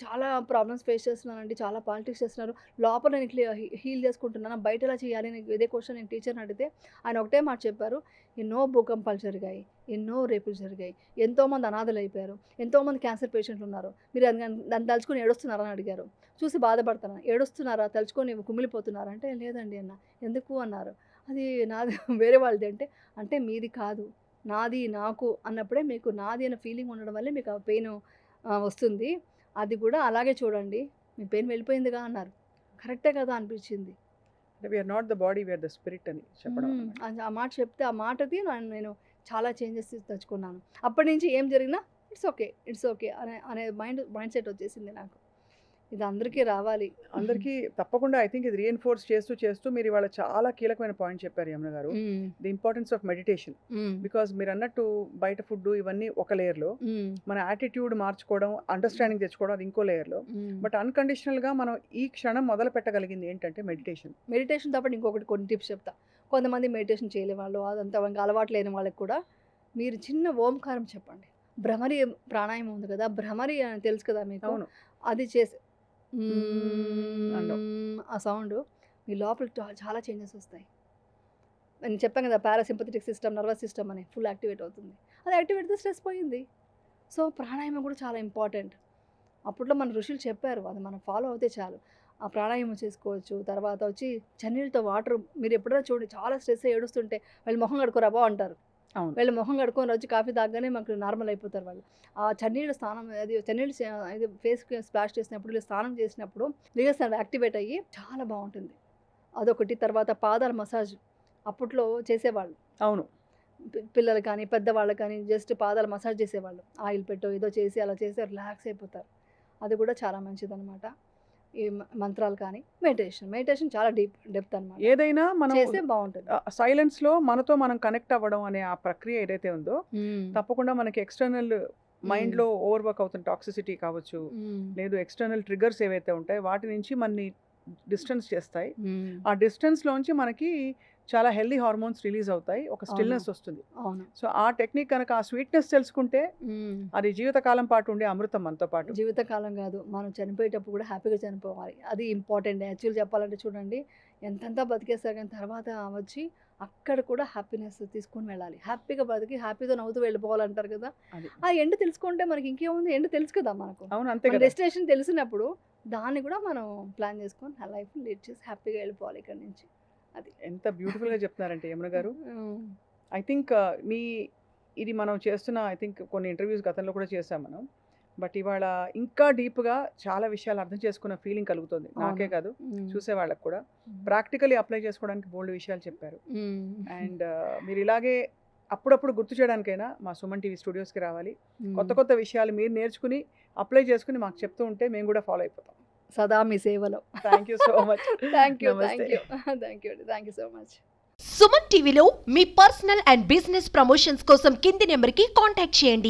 B: చాలా ప్రాబ్లమ్స్ ఫేస్ చేస్తున్నానండి, చాలా పాలిటిక్స్ చేస్తున్నారు, లోపల నేను హీల్ చేసుకుంటున్నాను, బయట ఎలా చేయాలి అని ఇదే క్వశ్చన్ నేను టీచర్ని అడిగితే ఆయన ఒకటే మాట చెప్పారు, ఎన్నో భూకంపాలు జరిగాయి, ఎన్నో రేపులు జరిగాయి, ఎంతోమంది అనాథలు అయిపోయారు, ఎంతోమంది క్యాన్సర్ పేషెంట్లు ఉన్నారు, మీరు దాన్ని తలుచుకొని ఏడుస్తున్నారా అని అడిగారు. చూసి బాధపడుతున్నాను. ఏడుస్తున్నారా, తలుచుకొని కుమిలిపోతున్నారా అంటే లేదండి అన్న. ఎందుకు అన్నారు. అది నాది వేరే వాళ్ళది అంటే మీది కాదు, నాది నాకు అన్నప్పుడే మీకు నాది అనే ఫీలింగ్ ఉండడం వల్లే మీకు ఆ పెయిన్ వస్తుంది. అది కూడా అలాగే చూడండి, మీ పెయిన్ వెళ్ళిపోయిందిగా అన్నారు. కరెక్టే కదా అనిపించింది.
A: We are not the body, we are the spirit అని చెప్పడం.
B: ఆ మాట చెప్తే ఆ మాటది నేను చాలా చేంజెస్ తెచ్చుకున్నాను. అప్పటి నుంచి ఏం జరిగినా ఇట్స్ ఓకే అనే మైండ్ సెట్ వచ్చేసింది నాకు. ఇది అందరికీ రావాలి.
A: అందరికీ తప్పకుండా. ఐ థింక్ ఇది రీఎన్ఫోర్స్ చేస్తూ మీరు ఇవాళ చాలా కీలకమైన పాయింట్ చెప్పారు యమున గారు, the importance of meditation. Because మీరు అన్నట్టు బయట ఫుడ్ ఇవన్నీ ఒక లేయర్లో, మన యాటిట్యూడ్ మార్చుకోవడం, అండర్స్టాండింగ్ తెచ్చుకోవడం అది ఇంకో లేయర్లో. బట్ అన్కండిషనల్గా మనం ఈ క్షణం మొదలు పెట్టగలిగింది ఏంటంటే
B: మెడిటేషన్తో పాటు ఇంకొకటి కొన్ని టిప్స్ చెప్తా. కొంతమంది మెడిటేషన్ చేయలే వాళ్ళు, అదంతా అలవాటు లేని వాళ్ళకి కూడా మీరు చిన్న ఓంకారం చెప్పండి. భ్రమరి ప్రాణాయామం ఉంది కదా, భ్రమరి అని తెలుసు కదా మీకు, అది చేసి ఆ సౌండ్ మీ లోపల చాలా చేంజెస్ వస్తాయి. నేను చెప్పాను కదా, పారాసింపథెటిక్ సిస్టమ్, నర్వస్ సిస్టమ్ అని ఫుల్ యాక్టివేట్ అవుతుంది. అది యాక్టివేట్ అయితే స్ట్రెస్ పోయింది. సో ప్రాణాయామం కూడా చాలా ఇంపార్టెంట్. అప్పట్లో మన ఋషులు చెప్పారు, అది మనం ఫాలో అవుతే చాలు. ఆ ప్రాణాయామం చేసుకోవచ్చు. తర్వాత వచ్చి చన్నీళ్ళతో వాటర్, మీరు ఎప్పుడైనా చూడండి చాలా స్ట్రెస్ ఏడుస్తుంటే వాళ్ళు మొహం కడుకోరా బా అంటారు. వీళ్ళు మొహం కడుకొని వచ్చి కాఫీ తాగగానే మాకు నార్మల్ అయిపోతారు వాళ్ళు. ఆ చన్నీళ్ళు స్నానం, అది చన్నీళ్ళు ఇది ఫేస్కి స్ప్లాష్ చేసినప్పుడు, వీళ్ళు స్నానం చేసినప్పుడు లిగర్స్ యాక్టివేట్ అయ్యి చాలా బాగుంటుంది. అదొకటి. తర్వాత పాదాల మసాజ్ అప్పట్లో చేసేవాళ్ళు.
A: అవును,
B: పిల్లలు కానీ పెద్దవాళ్ళు కానీ జస్ట్ పాదాలు మసాజ్ చేసేవాళ్ళు. ఆయిల్ పెట్టో ఏదో చేసి అలా చేసి రిలాక్స్ అయిపోతారు. అది కూడా చాలా మంచిదన్నమాట. ఈ మంత్రాలు కానీ మెడిటేషన్ చాలా డెప్త్ అనమాట.
A: ఏదైనా మనం
B: చేస్తే బాగుంటుంది.
A: సైలెన్స్లో మనతో మనం కనెక్ట్ అవ్వడం అనే ఆ ప్రక్రియ ఏదైతే ఉందో, తప్పకుండా మనకి ఎక్స్టర్నల్ మైండ్లో ఓవర్ వర్క్ అవుతున్న టాక్సిసిటీ కావచ్చు, లేదు ఎక్స్టర్నల్ ట్రిగర్స్ ఏవైతే ఉంటాయి వాటి నుంచి మనని డిస్టెన్స్ చేస్తాయి. ఆ డిస్టెన్స్లోంచి మనకి చాలా హెల్దీ హార్మోన్స్ రిలీజ్ అవుతాయి, ఒక స్టిల్నెస్ వస్తుంది. సో ఆ టెక్నిక్ కనుక, ఆ స్వీట్నెస్ తెలుసుకుంటే అది జీవితకాలం పాటు ఉండే అమృతం మనతో పాటు.
B: జీవితకాలం కాదు, మనం చనిపోయేటప్పుడు కూడా హ్యాపీగా చనిపోవాలి. అది ఇంపార్టెంట్. యాక్చువల్ చెప్పాలంటే చూడండి, ఎంతంతా బతికేస్తారు కానీ తర్వాత వచ్చి అక్కడ కూడా హ్యాపీనెస్ తీసుకొని వెళ్ళాలి. హ్యాపీగా బతికి హ్యాపీగా నవ్వుతూ వెళ్ళిపోవాలంటారు కదా. ఆ ఎండ్ తెలుసుకుంటే మనకి ఇంకేముంది, ఎండ్ తెలుసు కదా మనకు.
A: అవును, అంతే కదా.
B: డెస్టినేషన్ తెలిసినప్పుడు దాన్ని కూడా మనం ప్లాన్ చేసుకొని లైఫ్ లీడ్ చేసి హ్యాపీగా వెళ్ళిపోవాలి ఇక్కడ నుంచి. అది
A: ఎంత బ్యూటిఫుల్గా చెప్తున్నారంటే యమున గారు. ఐ థింక్ ఇది మనం చేస్తున్న, ఐ థింక్ కొన్ని ఇంటర్వ్యూస్ గతంలో కూడా చేసాం మనం. బట్ ఇవాళ ఇంకా డీప్గా చాలా విషయాలు అర్థం చేసుకున్న ఫీలింగ్ కలుగుతుంది, నాకే కాదు చూసే వాళ్ళకి కూడా. ప్రాక్టికలీ అప్లై చేసుకోవడానికి బోల్డ్ విషయాలు చెప్పారు. అండ్ మీరు ఇలాగే అప్పుడప్పుడు గుర్తు చేయడానికైనా మా సుమన్ టీవీ స్టూడియోస్కి రావాలి. కొత్త విషయాలు మీరు నేర్చుకుని అప్లై చేసుకుని మాకు చెప్తూ ఉంటే మేము కూడా ఫాలో అయిపోతాం.
B: సదా మీ సేవలో.
A: Thank you so much.
B: Thank you so much.
C: Suman టీవీలో మీ పర్సనల్ అండ్ బిజినెస్ ప్రమోషన్స్ కోసం కింది నెంబర్కి కాంటాక్ట్ చేయండి.